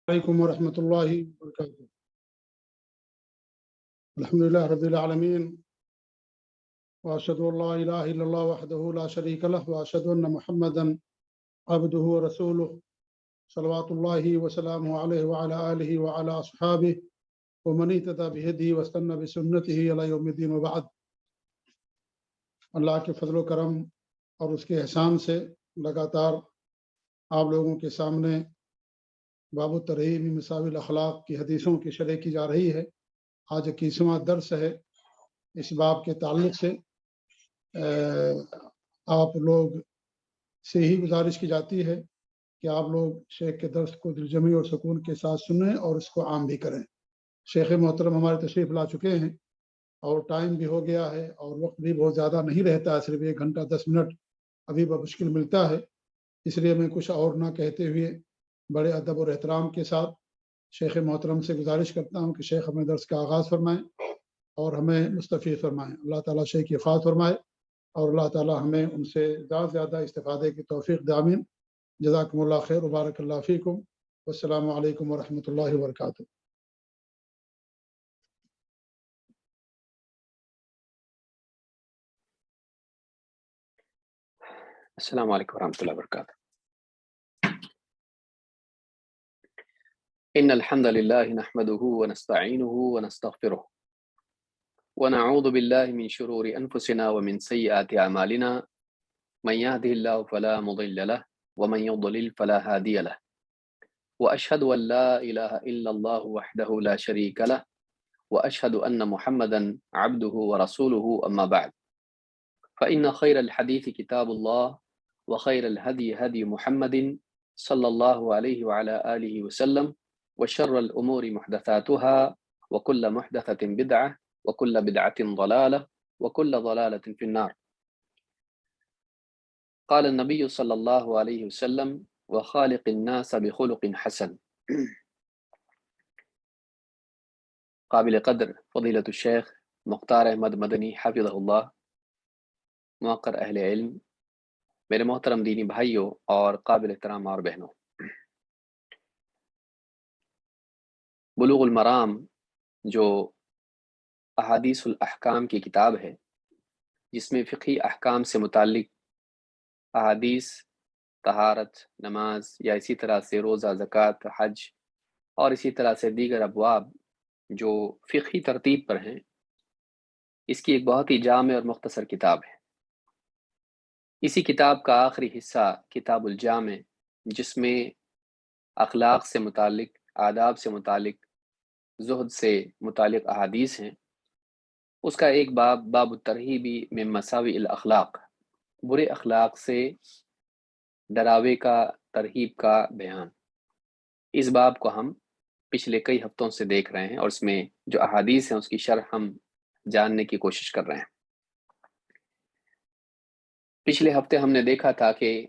عليكم ورحمة الله وبركاته. الحمد لله رب العالمين، وأشهد أن لا إله إلا الله وحده لا شريك له، وأشهد أن محمدا عبده ورسوله صلوات الله وسلامه عليه وعلى آله وعلى أصحابه ومن اهتدى بهديه واستنى بسنته إلى يوم الدين وبعد. اللہ کے فضل و کرم اور اس کے احسان سے لگاتار آپ لوگوں کے سامنے باب الترغیب فی مساوی الاخلاق کی حدیثوں کی شرح کی جا رہی ہے۔ آج 21واں درس ہے اس باب کے تعلق سے۔ آپ لوگ سے ہی گزارش کی جاتی ہے کہ آپ لوگ شیخ کے درس کو دلجمی اور سکون کے ساتھ سنیں اور اس کو عام بھی کریں۔ شیخ محترم ہمارے تشریف لا چکے ہیں اور ٹائم بھی ہو گیا ہے اور وقت بھی بہت زیادہ نہیں رہتا ہے، صرف 1 گھنٹہ 10 منٹ ابھی بمشکل ملتا ہے۔ اس لیے میں کچھ اور نہ کہتے ہوئے بڑے ادب اور احترام کے ساتھ شیخ محترم سے گزارش کرتا ہوں کہ شیخ ہمیں درس کا آغاز فرمائیں اور ہمیں مستفید فرمائیں۔ اللہ تعالیٰ شیخ کی حفاظت فرمائے اور اللہ تعالیٰ ہمیں ان سے زیادہ زیادہ استفادے کی توفیق دے، آمین۔ جزاکم اللہ خیر وبارک اللہ فیکم، والسلام علیکم ورحمۃ اللہ وبرکاتہ۔ السلام علیکم ورحمۃ اللہ وبرکاتہ۔ ان الحمد للہ نحمده ونستعینه ونستغفره ونعوذ باللہ من شرور انفسنا ومن سیئات اعمالنا، من يهده الله فلا مضل له ومن يضلل فلا هادي له، واشهد ان لا اله الا الله وحده لا شريك له، واشهد ان محمدا عبده ورسوله، اما بعد، فان خير الحديث كتاب الله، وخير الهدي هدي محمد صلى الله عليه وعلى آله وسلم، وشر الأمور محدثاتها، وكل محدثة بدعة، وكل بدعة ضلالة، وكل ضلالة في النار۔ قال النبي صلى الله عليه وسلم: وخالق الناس بخلق حسن۔ قابل قدر فضیلۃ الشیخ مختار احمد مدنی حفظہ اللہ، موقر اہل علم، میرے محترم دینی بھائیوں اور قابل احترام اور بہنوں، بلوغ المرام جو احادیث الاحکام کی کتاب ہے، جس میں فقہی احکام سے متعلق احادیث، طہارت، نماز یا اسی طرح سے روزہ، زکوٰۃ، حج اور اسی طرح سے دیگر ابواب جو فقہی ترتیب پر ہیں، اس کی ایک بہت ہی جامع اور مختصر کتاب ہے۔ اسی کتاب کا آخری حصہ کتاب الجامع، جس میں اخلاق سے متعلق، آداب سے متعلق، زہد سے متعلق احادیث ہیں، اس کا ایک باب، باب الترہیب من مساوی الاخلاق، برے اخلاق سے ڈراوے کا، ترہیب کا بیان۔ اس باب کو ہم پچھلے کئی ہفتوں سے دیکھ رہے ہیں اور اس میں جو احادیث ہیں اس کی شرح ہم جاننے کی کوشش کر رہے ہیں۔ پچھلے ہفتے ہم نے دیکھا تھا کہ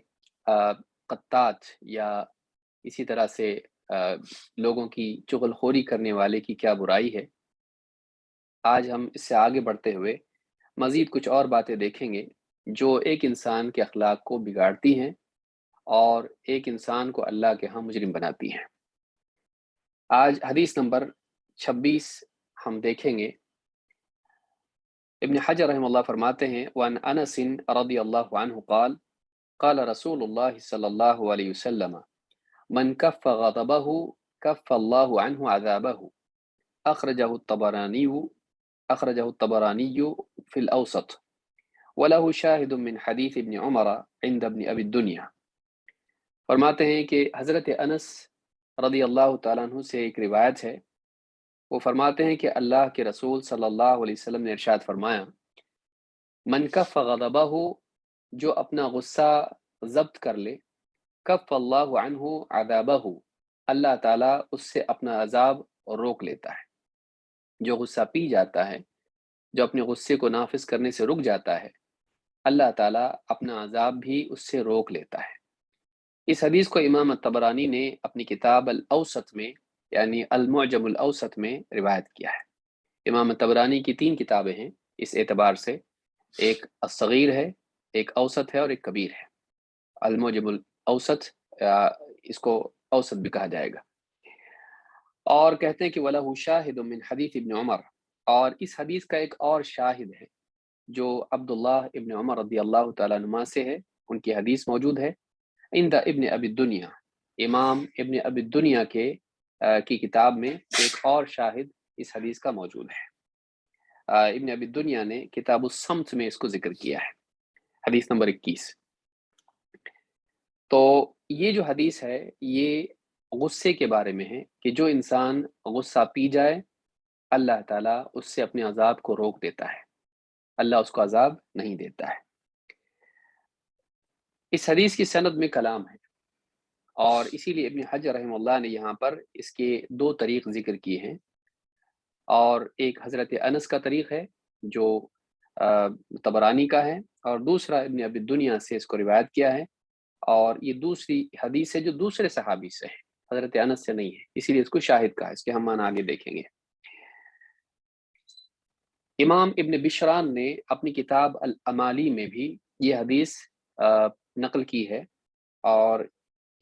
قطات یا اسی طرح سے لوگوں کی چغل خوری کرنے والے کی کیا برائی ہے۔ آج ہم اس سے آگے بڑھتے ہوئے مزید کچھ اور باتیں دیکھیں گے جو ایک انسان کے اخلاق کو بگاڑتی ہیں اور ایک انسان کو اللہ کے ہاں مجرم بناتی ہیں۔ آج حدیث نمبر 26 ہم دیکھیں گے۔ ابن حجر رحمہ اللہ فرماتے ہیں: وعن انس رضی اللہ عنہ قال قال رسول اللہ صلی اللہ علیہ وسلم من کف غضبہ کف اللہ عنہ عذابہ، اخرجہ الطبرانی فی الاوسط، وله شاہد من حدیث ابن عمر عند ابن ابی الدنیا۔ فرماتے ہیں کہ حضرت انس رضی اللہ تعالیٰ عنہ سے ایک روایت ہے، وہ فرماتے ہیں کہ اللہ کے رسول صلی اللہ علیہ وسلم نے ارشاد فرمایا: من کف غضبہ، جو اپنا غصہ ضبط کر لے، کف اللہ عنہ عذابہ، اللہ تعالیٰ اس سے اپنا عذاب روک لیتا ہے۔ جو غصہ پی جاتا ہے، جو اپنے غصے کو نافذ کرنے سے رک جاتا ہے، اللہ تعالیٰ اپنا عذاب بھی اس سے روک لیتا ہے۔ اس حدیث کو امام الطبرانی نے اپنی کتاب الاوسط میں، یعنی المعجم الاوسط میں روایت کیا ہے۔ امام الطبرانی کی 3 کتابیں ہیں اس اعتبار سے، ایک الصغیر ہے، ایک اوسط ہے اور ایک کبیر ہے۔ المعجم الاوسط، اس کو اوسط بھی کہا جائے گا۔ اور کہتے ہیں کہ وَلَهُ شَاهِدٌ مِّن حَدِيثِ ابن عمر، اور اس حدیث کا ایک اور شاہد ہے جو عبداللہ ابن عمر رضی اللہ تعالیٰ عنہ سے ہے، ان کی حدیث موجود ہے عند ابن ابی الدنیا، امام ابن ابی الدنیا کی کتاب میں ایک اور شاہد اس حدیث کا موجود ہے۔ ابن ابی الدنیا نے کتاب الصمت میں اس کو ذکر کیا ہے، حدیث نمبر 21۔ تو یہ جو حدیث ہے یہ غصے کے بارے میں ہے کہ جو انسان غصہ پی جائے اللہ تعالیٰ اس سے اپنے عذاب کو روک دیتا ہے، اللہ اس کو عذاب نہیں دیتا ہے۔ اس حدیث کی سند میں کلام ہے، اور اسی لیے ابن حجر رحمہ اللہ نے یہاں پر اس کے دو طریق ذکر کیے ہیں، اور ایک حضرت انس کا طریق ہے جو طبرانی کا ہے، اور دوسرا ابن ابی الدنیا سے اس کو روایت کیا ہے، اور یہ دوسری حدیث ہے جو دوسرے صحابی سے ہے، حضرت انس سے نہیں ہے، اسی لیے اس کو شاہد کہا ہے۔ اس کے ہم معنی آگے دیکھیں گے۔ امام ابن بشران نے اپنی کتاب الامالی میں بھی یہ حدیث نقل کی ہے، اور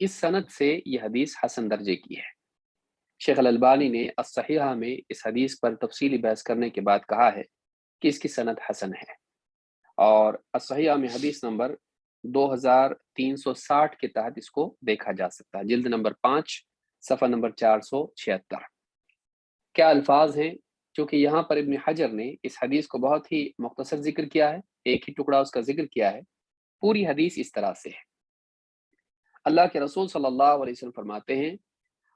اس سند سے یہ حدیث حسن درجے کی ہے۔ شیخ الالبانی نے الصحیحہ میں اس حدیث پر تفصیلی بحث کرنے کے بعد کہا ہے کہ اس کی سند حسن ہے، اور الصحیحہ میں حدیث نمبر 2360 کے تحت اس کو دیکھا جا سکتا ہے، جلد نمبر 5 صفحہ نمبر 476۔ کیا الفاظ ہیں؟ چونکہ یہاں پر ابن حجر نے اس حدیث کو بہت ہی مختصر ذکر کیا ہے، ایک ہی ٹکڑا اس کا ذکر کیا ہے، پوری حدیث اس طرح سے ہے۔ اللہ کے رسول صلی اللہ علیہ وسلم فرماتے ہیں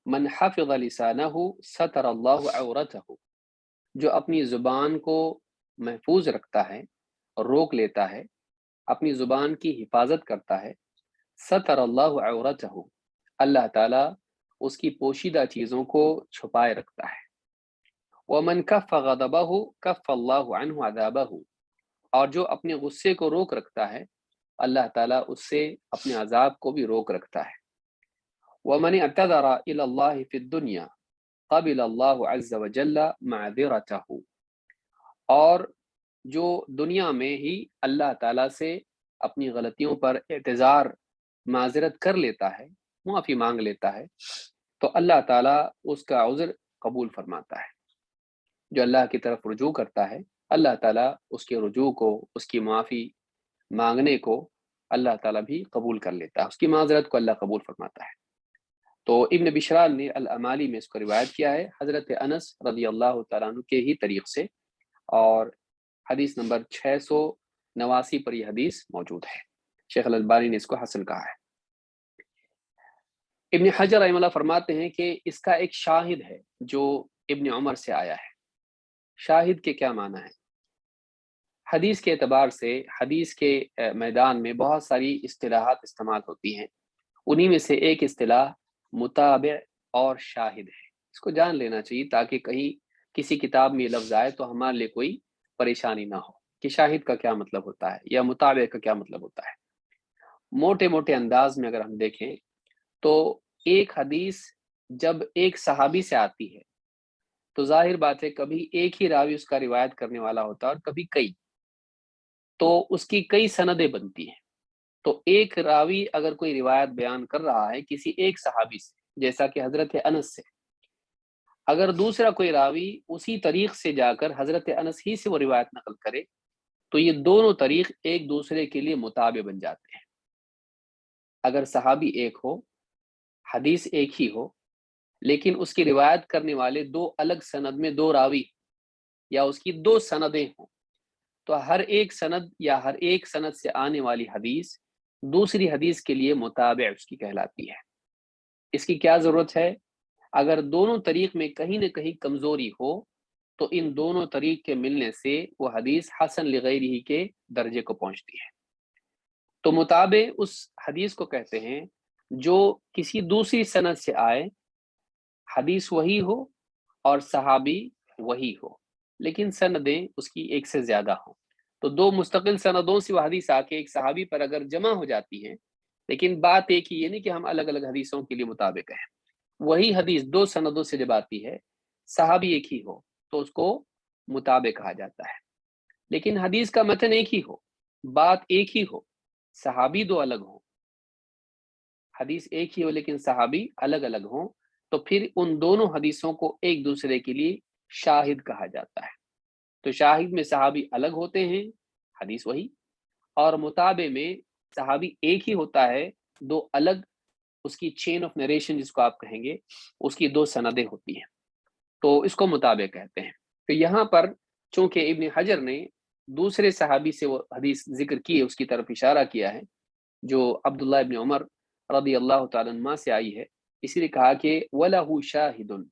من حفظ لسانہ ستر اللہ عورتہ، جو اپنی زبان کو محفوظ رکھتا ہے اور روک لیتا ہے، اپنی زبان کی حفاظت کرتا ہے، ستر اللہ عورتہ، اللہ تعالیٰ اس کی پوشیدہ چیزوں کو چھپائے رکھتا ہے۔ ومن کف غضبہ کف اللہ عنہ عذابہ، اور جو اپنے غصے کو روک رکھتا ہے اللہ تعالیٰ اس سے اپنے عذاب کو بھی روک رکھتا ہے۔ ومن اعتذر الى اللہ فی الدنیا قبل اللہ عز وجل معذرتہ، اور جو دنیا میں ہی اللہ تعالیٰ سے اپنی غلطیوں پر اعتذار معذرت کر لیتا ہے، معافی مانگ لیتا ہے، تو اللہ تعالیٰ اس کا عذر قبول فرماتا ہے۔ جو اللہ کی طرف رجوع کرتا ہے اللہ تعالیٰ اس کے رجوع کو، اس کی معافی مانگنے کو اللہ تعالیٰ بھی قبول کر لیتا ہے، اس کی معذرت کو اللہ قبول فرماتا ہے۔ تو ابن بشران نے الامالی میں اس کو روایت کیا ہے حضرت انس رضی اللہ تعالیٰ عنہ کے ہی طریق سے، اور حدیث نمبر 689 پر یہ حدیث موجود ہے۔ شیخ الالبانی نے اس کو حسن کہا ہے۔ ابن حجر رحمہ اللہ فرماتے ہیں کہ اس کا ایک شاہد ہے جو ابن عمر سے آیا ہے۔ شاہد کے کیا معنی ہے؟ حدیث کے اعتبار سے حدیث کے میدان میں بہت ساری اصطلاحات استعمال ہوتی ہیں، انہی میں سے ایک اصطلاح متابع اور شاہد ہے۔ اس کو جان لینا چاہیے تاکہ کہیں کسی کتاب میں یہ لفظ آئے تو ہمارے لیے کوئی پریشانی نہ ہو کہ شاہد کا کیا مطلب ہوتا ہے یا متابع کا کیا مطلب ہوتا ہے۔ موٹے موٹے انداز میں اگر ہم دیکھیں تو ایک حدیث جب ایک صحابی سے آتی ہے تو ظاہر بات ہے کبھی ایک ہی راوی اس کا روایت کرنے والا ہوتا ہے اور کبھی کئی، تو اس کی کئی سندیں بنتی ہیں۔ تو ایک راوی اگر کوئی روایت بیان کر رہا ہے کسی ایک صحابی سے، جیسا کہ حضرت انس سے، اگر دوسرا کوئی راوی اسی طریق سے جا کر حضرت انس ہی سے وہ روایت نقل کرے تو یہ دونوں طریق ایک دوسرے کے لیے متابع بن جاتے ہیں۔ اگر صحابی ایک ہو، حدیث ایک ہی ہو، لیکن اس کی روایت کرنے والے دو الگ سند میں دو راوی یا اس کی دو سندیں ہوں، تو ہر ایک سند یا ہر ایک سند سے آنے والی حدیث دوسری حدیث کے لیے متابع اس کی کہلاتی ہے۔ اس کی کیا ضرورت ہے؟ اگر دونوں طریق میں کہیں نہ کہیں کمزوری ہو تو ان دونوں طریق کے ملنے سے وہ حدیث حسن لغیرہ کے درجے کو پہنچتی ہے۔ تو متابع اس حدیث کو کہتے ہیں جو کسی دوسری سند سے آئے، حدیث وہی ہو اور صحابی وہی ہو، لیکن سندیں اس کی ایک سے زیادہ ہوں۔ تو دو مستقل سندوں سے وہ حدیث آ کے ایک صحابی پر اگر جمع ہو جاتی ہیں، لیکن بات ایک ہی، یہ نہیں کہ ہم الگ الگ حدیثوں کے لیے مطابق ہیں، وہی حدیث دو سندوں سے جب آتی ہے، صحابی ایک ہی ہو تو اس کو مطابق کہا جاتا ہے۔ لیکن حدیث کا متن ایک ہی ہو، بات ایک ہی ہو، صحابی دو الگ ہوں، حدیث ایک ہی ہو لیکن صحابی الگ الگ ہوں، تو پھر ان دونوں حدیثوں کو ایک دوسرے کے لیے شاہد کہا جاتا ہے۔ تو شاہد میں صحابی الگ ہوتے ہیں، حدیث وہی، اور متابع میں صحابی ایک ہی ہوتا ہے، دو الگ، اس کی چین آف نریشن جس کو آپ کہیں گے، اس کی دو سندیں ہوتی ہیں، تو اس کو متابع کہتے ہیں۔ تو یہاں پر چونکہ ابن حجر نے دوسرے صحابی سے وہ حدیث ذکر کی ہے، اس کی طرف اشارہ کیا ہے جو عبداللہ ابن عمر رضی اللہ تعالیٰ عنہ سے آئی ہے، اسی لیے کہا کہ وَلَهُ شَاهِدٌ،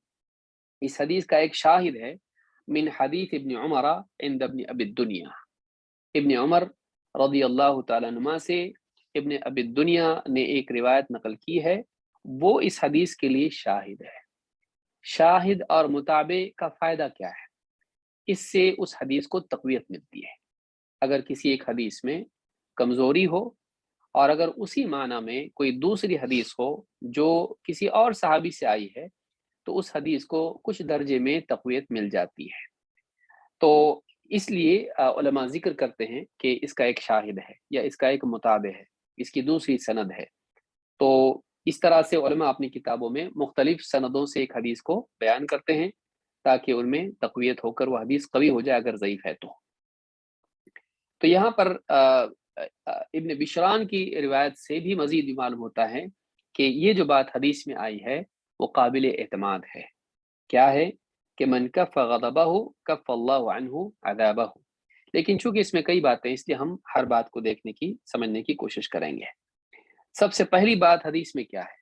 اس حدیث کا ایک شاہد ہے، من حدیث ابن عمر عند ابن ابی الدنیا، ابن عمر رضی اللہ تعالیٰ عنہ سے ابن ابی الدنیا نے ایک روایت نقل کی ہے، وہ اس حدیث کے لیے شاہد ہے۔ شاہد اور متابع کا فائدہ کیا ہے؟ اس سے اس حدیث کو تقویت ملتی ہے۔ اگر کسی ایک حدیث میں کمزوری ہو اور اگر اسی معنی میں کوئی دوسری حدیث ہو جو کسی اور صحابی سے آئی ہے، تو اس حدیث کو کچھ درجے میں تقویت مل جاتی ہے۔ تو اس لیے علماء ذکر کرتے ہیں کہ اس کا ایک شاہد ہے یا اس کا ایک متابع ہے، اس کی دوسری سند ہے۔ تو اس طرح سے علماء اپنی کتابوں میں مختلف سندوں سے ایک حدیث کو بیان کرتے ہیں تاکہ ان میں تقویت ہو کر وہ حدیث قوی ہو جائے اگر ضعیف ہے تو یہاں پر ابن بشران کی روایت سے بھی مزید بھی معلوم ہوتا ہے کہ یہ جو بات حدیث میں آئی ہے وہ قابل اعتماد ہے۔ کیا ہے کہ من کف غضبہ کف اللہ عنہ عذابہ، لیکن چونکہ اس میں کئی باتیں، اس لیے ہم ہر بات کو دیکھنے کی سمجھنے کی کوشش کریں گے۔ سب سے پہلی بات حدیث میں کیا ہے؟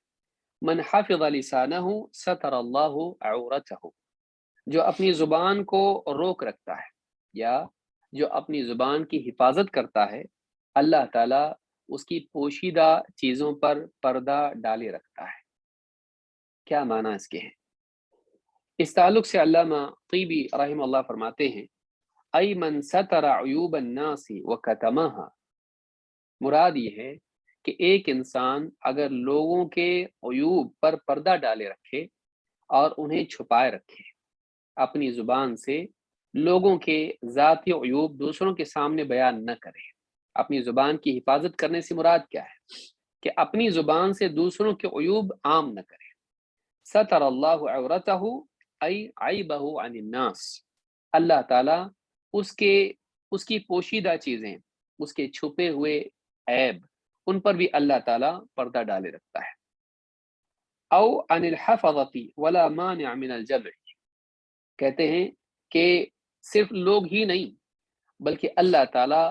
من حفظ لسانہ ستر اللہ عورتہ، جو اپنی زبان کو روک رکھتا ہے یا جو اپنی زبان کی حفاظت کرتا ہے، اللہ تعالیٰ اس کی پوشیدہ چیزوں پر پردہ ڈالے رکھتا ہے۔ کیا معنی اس کے ہیں؟ اس تعلق سے علامہ طیبی رحمہ اللہ فرماتے ہیں ای من ستر عیوب الناس وکتمہا، مراد یہ ہے کہ ایک انسان اگر لوگوں کے عیوب پر پردہ ڈالے رکھے اور انہیں چھپائے رکھے، اپنی زبان سے لوگوں کے ذاتی عیوب دوسروں کے سامنے بیان نہ کرے۔ اپنی زبان کی حفاظت کرنے سے مراد کیا ہے؟ کہ اپنی زبان سے دوسروں کے عیوب عام نہ کرے۔ ستر اللہ عورتہ ای عیبہ عن الناس، اللہ تعالیٰ اس کی پوشیدہ چیزیں، اس کے چھپے ہوئے عیب، ان پر بھی اللہ تعالیٰ پردہ ڈالے رکھتا ہے۔ او عن الحفظۃ ولا مانع من الجمع، کہتے ہیں کہ صرف لوگ ہی نہیں بلکہ اللہ تعالیٰ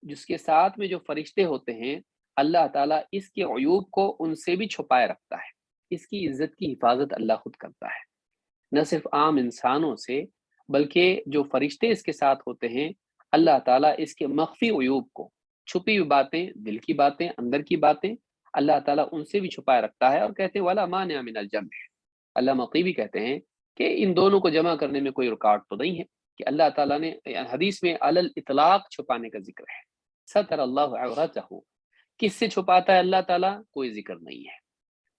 جس کے ساتھ میں جو فرشتے ہوتے ہیں، اللہ تعالیٰ اس کے عیوب کو ان سے بھی چھپائے رکھتا ہے۔ اس کی عزت کی حفاظت اللہ خود کرتا ہے، نہ صرف عام انسانوں سے بلکہ جو فرشتے اس کے ساتھ ہوتے ہیں، اللہ تعالیٰ اس کے مخفی عیوب کو، چھپی ہوئی باتیں، دل کی باتیں، اندر کی باتیں، اللہ تعالیٰ ان سے بھی چھپائے رکھتا ہے۔ اور کہتے ہیں ولا مانع من الجمع، علامہ طیبی کہتے ہیں کہ ان دونوں کو جمع کرنے میں کوئی رکاوٹ تو نہیں ہے کہ اللہ تعالیٰ نے حدیث میں علی الاطلاق چھپانے کا ذکر ہے۔ ستر اللہ عورتہ، کس سے چھپاتا ہے اللہ تعالیٰ؟ کوئی ذکر نہیں ہے۔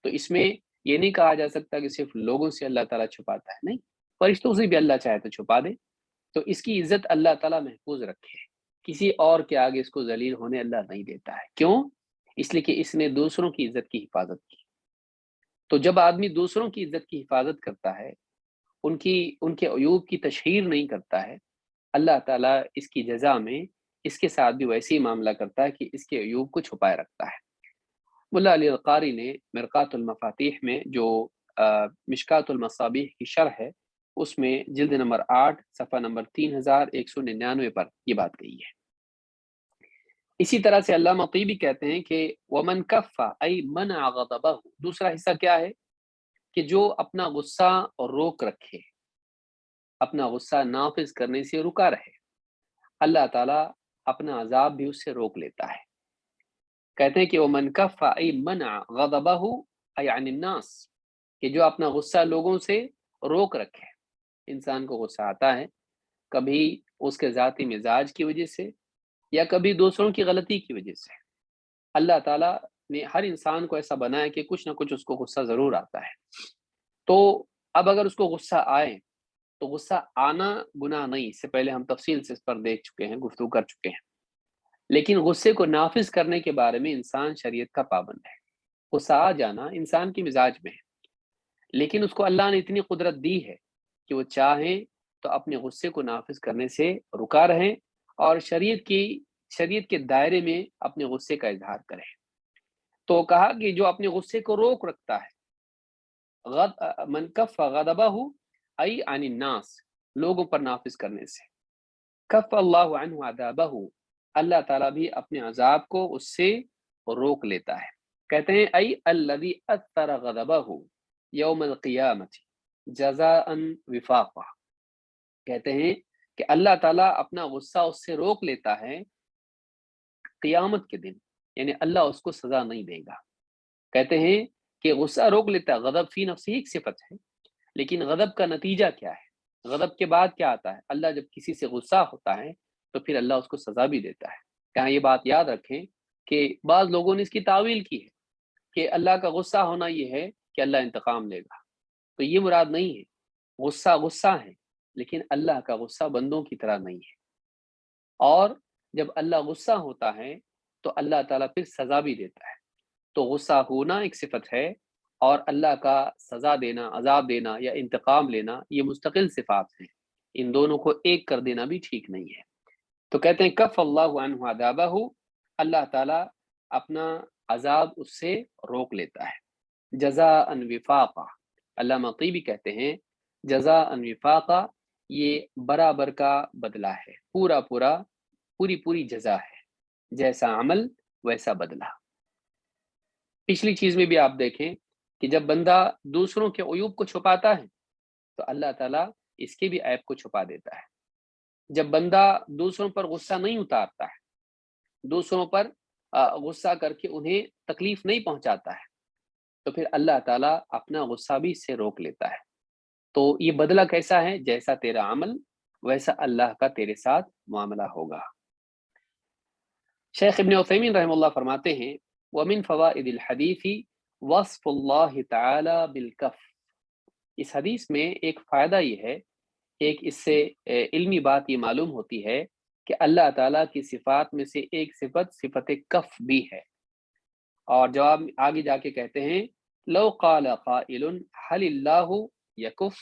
تو اس میں یہ نہیں کہا جا سکتا کہ صرف لوگوں سے اللہ تعالیٰ چھپاتا ہے، نہیں، فرشتوں سے بھی اللہ چاہے تو چھپا دے۔ تو اس کی عزت اللہ تعالیٰ محفوظ رکھے، کسی اور کے آگے اس کو ذلیل ہونے اللہ نہیں دیتا ہے۔ کیوں؟ اس لیے کہ اس نے دوسروں کی عزت کی حفاظت کی۔ تو جب آدمی دوسروں کی عزت کی حفاظت کرتا ہے، ان کے عیوب کی تشہیر نہیں کرتا ہے، اللہ تعالیٰ اس کی جزا میں اس کے ساتھ بھی ویسے ہی معاملہ کرتا ہے کہ اس کے عیوب کو چھپائے رکھتا ہے۔ ملا علی القاری نے مرقات المفاتیح میں جو مشکات المصابیح کی شرح ہے، اس میں جلد نمبر 8 صفحہ نمبر 3199 پر یہ بات کہی ہے۔ اسی طرح سے علامہ طیبی کہتے ہیں کہ ومن کف ای منع غضبہ، دوسرا حصہ کیا ہے؟ کہ جو اپنا غصہ روک رکھے، اپنا غصہ نافذ کرنے سے رکا رہے، اللہ تعالیٰ اپنا عذاب بھی اس سے روک لیتا ہے۔ کہتے ہیں کہ ومن کف ای منع غضبہ ای عن الناس، کہ جو اپنا غصہ لوگوں سے روک رکھے۔ انسان کو غصہ آتا ہے، کبھی اس کے ذاتی مزاج کی وجہ سے یا کبھی دوسروں کی غلطی کی وجہ سے۔ اللہ تعالیٰ نے ہر انسان کو ایسا بنایا کہ کچھ نہ کچھ اس کو غصہ ضرور آتا ہے۔ تو اب اگر اس کو غصہ آئے تو غصہ آنا گناہ نہیں، اس سے پہلے ہم تفصیل سے اس پر دیکھ چکے ہیں، گفتگو کر چکے ہیں۔ لیکن غصے کو نافذ کرنے کے بارے میں انسان شریعت کا پابند ہے۔ غصہ آ جانا انسان کی مزاج میں ہے، لیکن اس کو اللہ نے اتنی قدرت دی ہے کہ وہ چاہیں تو اپنے غصے کو نافذ کرنے سے رکا رہیں اور شریعت کے دائرے میں اپنے غصے کا اظہار کریں۔ تو کہا کہ جو اپنے غصے کو روک رکھتا ہے، من کف غضبہ ای عن الناس، لوگوں پر نافذ کرنے سے، کف اللہ عنہ عذابہ، اللہ تعالیٰ بھی اپنے عذاب کو اس سے روک لیتا ہے۔ کہتے ہیں ای الذی اثر غضبہ یوم القیامت جزاء وفاقہ، کہتے ہیں کہ اللہ تعالیٰ اپنا غصہ اس سے روک لیتا ہے قیامت کے دن، یعنی اللہ اس کو سزا نہیں دے گا۔ کہتے ہیں کہ غصہ روک لیتا ہے، غضب فی نفسی ایک صفت ہے، لیکن غضب کا نتیجہ کیا ہے؟ غضب کے بعد کیا آتا ہے؟ اللہ جب کسی سے غصہ ہوتا ہے تو پھر اللہ اس کو سزا بھی دیتا ہے۔ یہاں یہ بات یاد رکھیں کہ بعض لوگوں نے اس کی تعویل کی ہے کہ اللہ کا غصہ ہونا یہ ہے کہ اللہ انتقام لے گا، تو یہ مراد نہیں ہے۔ غصہ غصہ ہے، لیکن اللہ کا غصہ بندوں کی طرح نہیں ہے، اور جب اللہ غصہ ہوتا ہے تو اللہ تعالیٰ پھر سزا بھی دیتا ہے۔ تو غصہ ہونا ایک صفت ہے، اور اللہ کا سزا دینا، عذاب دینا یا انتقام لینا یہ مستقل صفات ہیں، ان دونوں کو ایک کر دینا بھی ٹھیک نہیں ہے۔ تو کہتے ہیں کف اللہ عنہ عذابہ، اللہ تعالیٰ اپنا عذاب اس سے روک لیتا ہے۔ جزاء وفاقہ، علامہ طیبی کہتے ہیں جزاء وفاقہ یہ برابر کا بدلہ ہے، پوری جزا ہے، جیسا عمل ویسا بدلہ۔ پچھلی چیز میں بھی آپ دیکھیں کہ جب بندہ دوسروں کے عیوب کو چھپاتا ہے تو اللہ تعالیٰ اس کے بھی عیب کو چھپا دیتا ہے۔ جب بندہ دوسروں پر غصہ نہیں اتارتا ہے، دوسروں پر غصہ کر کے انہیں تکلیف نہیں پہنچاتا ہے، تو پھر اللہ تعالیٰ اپنا غصہ بھی اس سے روک لیتا ہے۔ تو یہ بدلہ کیسا ہے؟ جیسا تیرا عمل ویسا اللہ کا تیرے ساتھ معاملہ ہوگا۔ شیخ ابن عثیمین رحمہ اللہ فرماتے ہیں وَمِن فوائد الحدیث وصف اللہ تعالی بالکف، اس حدیث میں ایک فائدہ یہ ہے، ایک اس سے علمی بات یہ معلوم ہوتی ہے کہ اللہ تعالیٰ کی صفات میں سے ایک صفت کف بھی ہے۔ اور جواب آگے جا کے کہتے ہیں لو قال قائل هل اللہ یکف،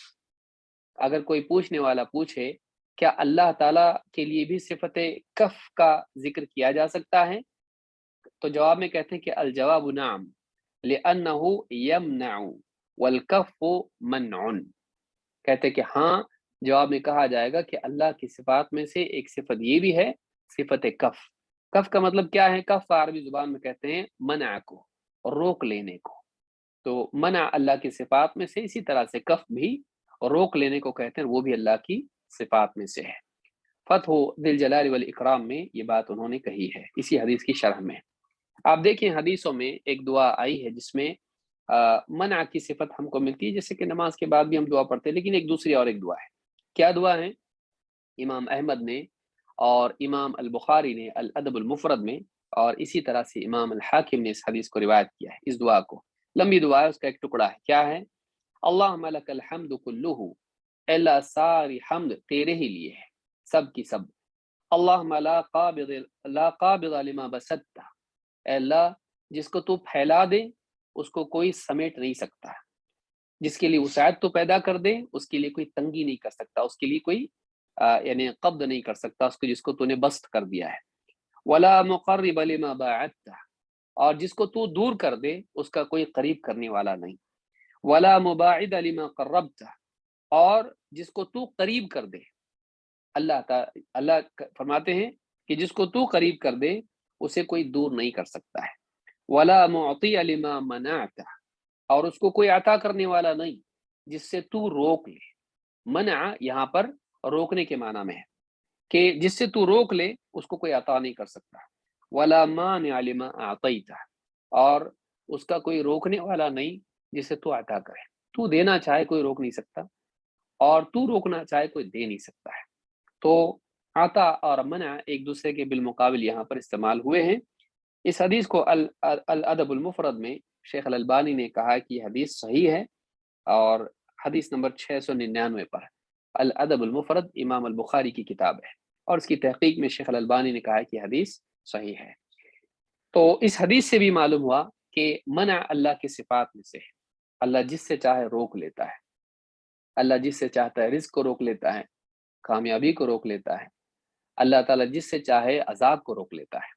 اگر کوئی پوچھنے والا پوچھے کیا اللہ تعالیٰ کے لیے بھی صفت کف کا ذکر کیا جا سکتا ہے، تو جواب میں کہتے ہیں کہ الجواب نعم لأنه یمنع والکف منع، کہتے ہیں کہ ہاں، جواب میں کہا جائے گا کہ اللہ کی صفات میں سے ایک صفت یہ بھی ہے، صفت کف۔ کف کا مطلب کیا ہے؟ کف عربی زبان میں کہتے ہیں منع کو، روک لینے کو۔ تو منع اللہ کی صفات میں سے، اسی طرح سے کف بھی روک لینے کو کہتے ہیں، وہ بھی اللہ کی صفات میں سے ہے۔ فتح ذی الجلال والاکرام میں یہ بات انہوں نے کہی ہے، اسی حدیث کی شرح میں۔ آپ دیکھیں حدیثوں میں ایک دعا آئی ہے جس میں منع کی صفت ہم کو ملتی ہے، جیسے کہ نماز کے بعد بھی ہم دعا پڑھتے ہیں، لیکن ایک دوسری اور ایک دعا ہے۔ کیا دعا ہے؟ امام احمد نے اور امام البخاری نے الادب المفرد میں، اور اسی طرح سے امام الحاکم نے اس حدیث کو روایت کیا ہے۔ اس دعا کو، لمبی دعا ہے، اس کا ایک ٹکڑا ہے، کیا ہے؟ اللہم لک الحمد کلہ، اے اللہ ساری حمد تیرے ہی لیے ہے، سب کی سب۔ اللہم لا قابض لما بسطت، اے اللہ جس کو تو پھیلا دے اس کو کوئی سمیٹ نہیں سکتا، جس کے لیے وسعت تو پیدا کر دے اس کے لیے کوئی تنگی نہیں کر سکتا، اس کے لیے کوئی یعنی قبض نہیں کر سکتا اس کو، جس کو تو نے بسط کر دیا ہے۔ ولا مقرب لما باعدت، اور جس کو تو دور کر دے اس کا کوئی قریب کرنے والا نہیں۔ ولا مباعد لما قربت، اور جس کو تو قریب کر دے، اللہ فرماتے ہیں کہ جس کو تو قریب کر دے اسے کوئی دور نہیں کر سکتا ہے۔ ولا معطی لما منعت، اور اس کو کوئی عطا کرنے والا نہیں جس سے تو روک لے۔ منع یہاں پر روکنے کے معنی میں ہے کہ جس سے تو روک لے اس کو کوئی عطا نہیں کر سکتا۔ ولا مانع لما اعطیت، اور اس کا کوئی روکنے والا نہیں جسے تو عطا کرے۔ تو دینا چاہے کوئی روک نہیں سکتا، اور تو روکنا چاہے کوئی دے نہیں سکتا ہے۔ تو عطا اور منع ایک دوسرے کے بالمقابل یہاں پر استعمال ہوئے ہیں۔ اس حدیث کو الادب المفرد میں شیخ الالبانی نے کہا کہ یہ حدیث صحیح ہے، اور حدیث نمبر 699 پر الادب المفرد امام البخاری کی کتاب ہے، اور اس کی تحقیق میں شیخ الالبانی نے کہا کہ حدیث صحیح ہے۔ تو اس حدیث سے بھی معلوم ہوا کہ منع اللہ کی صفات میں سے ہے، اللہ جس سے چاہے روک لیتا ہے، اللہ جس سے چاہتا ہے رزق کو روک لیتا ہے، کامیابی کو روک لیتا ہے، اللہ تعالیٰ جس سے چاہے عذاب کو روک لیتا ہے۔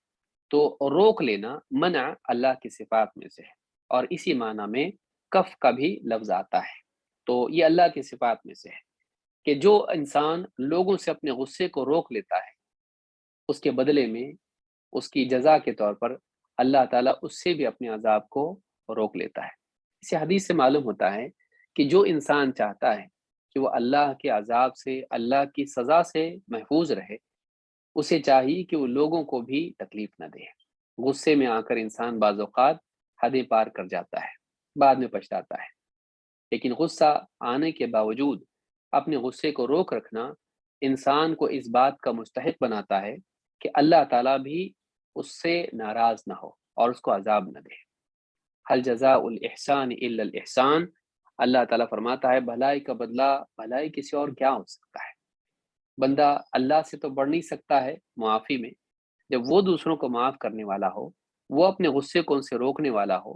تو روک لینا، منع اللہ کی صفات میں سے ہے، اور اسی معنی میں کف کا بھی لفظ آتا ہے۔ تو یہ اللہ کی صفات میں سے ہے کہ جو انسان لوگوں سے اپنے غصے کو روک لیتا ہے، اس کے بدلے میں اس کی جزا کے طور پر اللہ تعالیٰ اس سے بھی اپنے عذاب کو روک لیتا ہے۔ اس حدیث سے معلوم ہوتا ہے کہ جو انسان چاہتا ہے کہ وہ اللہ کے عذاب سے، اللہ کی سزا سے محفوظ رہے، اسے چاہیے کہ وہ لوگوں کو بھی تکلیف نہ دے۔ غصے میں آ کر انسان بعض اوقات حدیں پار کر جاتا ہے، بعد میں پچھتاتا ہے، لیکن غصہ آنے کے باوجود اپنے غصے کو روک رکھنا انسان کو اس بات کا مستحق بناتا ہے کہ اللہ تعالیٰ بھی اس سے ناراض نہ ہو اور اس کو عذاب نہ دے۔ حل جزاء الاحسان الا الاحسان، اللہ تعالیٰ فرماتا ہے بھلائی کا بدلہ بھلائی کسی اور کیا ہو سکتا ہے۔ بندہ اللہ سے تو بڑھ نہیں سکتا ہے معافی میں، جب وہ دوسروں کو معاف کرنے والا ہو، وہ اپنے غصے کو ان سے روکنے والا ہو،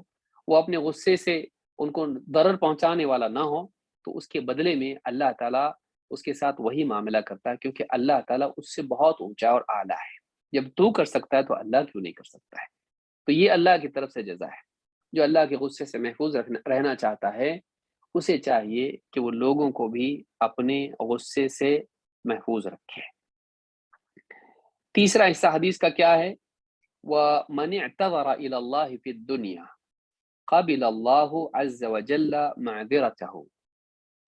وہ اپنے غصے سے ان کو ضرر پہنچانے والا نہ ہو، تو اس کے بدلے میں اللہ تعالیٰ اس کے ساتھ وہی معاملہ کرتا ہے، کیونکہ اللہ تعالیٰ اس سے بہت اونچا اور اعلیٰ ہے۔ جب تو کر سکتا ہے تو اللہ کیوں نہیں کر سکتا ہے؟ تو یہ اللہ کی طرف سے جزا ہے۔ جو اللہ کے غصے سے محفوظ رہنا چاہتا ہے، اسے چاہیے کہ وہ لوگوں کو بھی اپنے غصے سے محفوظ رکھے۔ تیسرا حصہ حدیث کا کیا ہے؟ وَمَنِ اعْتَذَرَ إِلَى اللَّهِ فِي الدُّنْيَا قَبِلَ اللَّهُ عَزَّ وَجَلَّ مَعْذِرَتَهُ،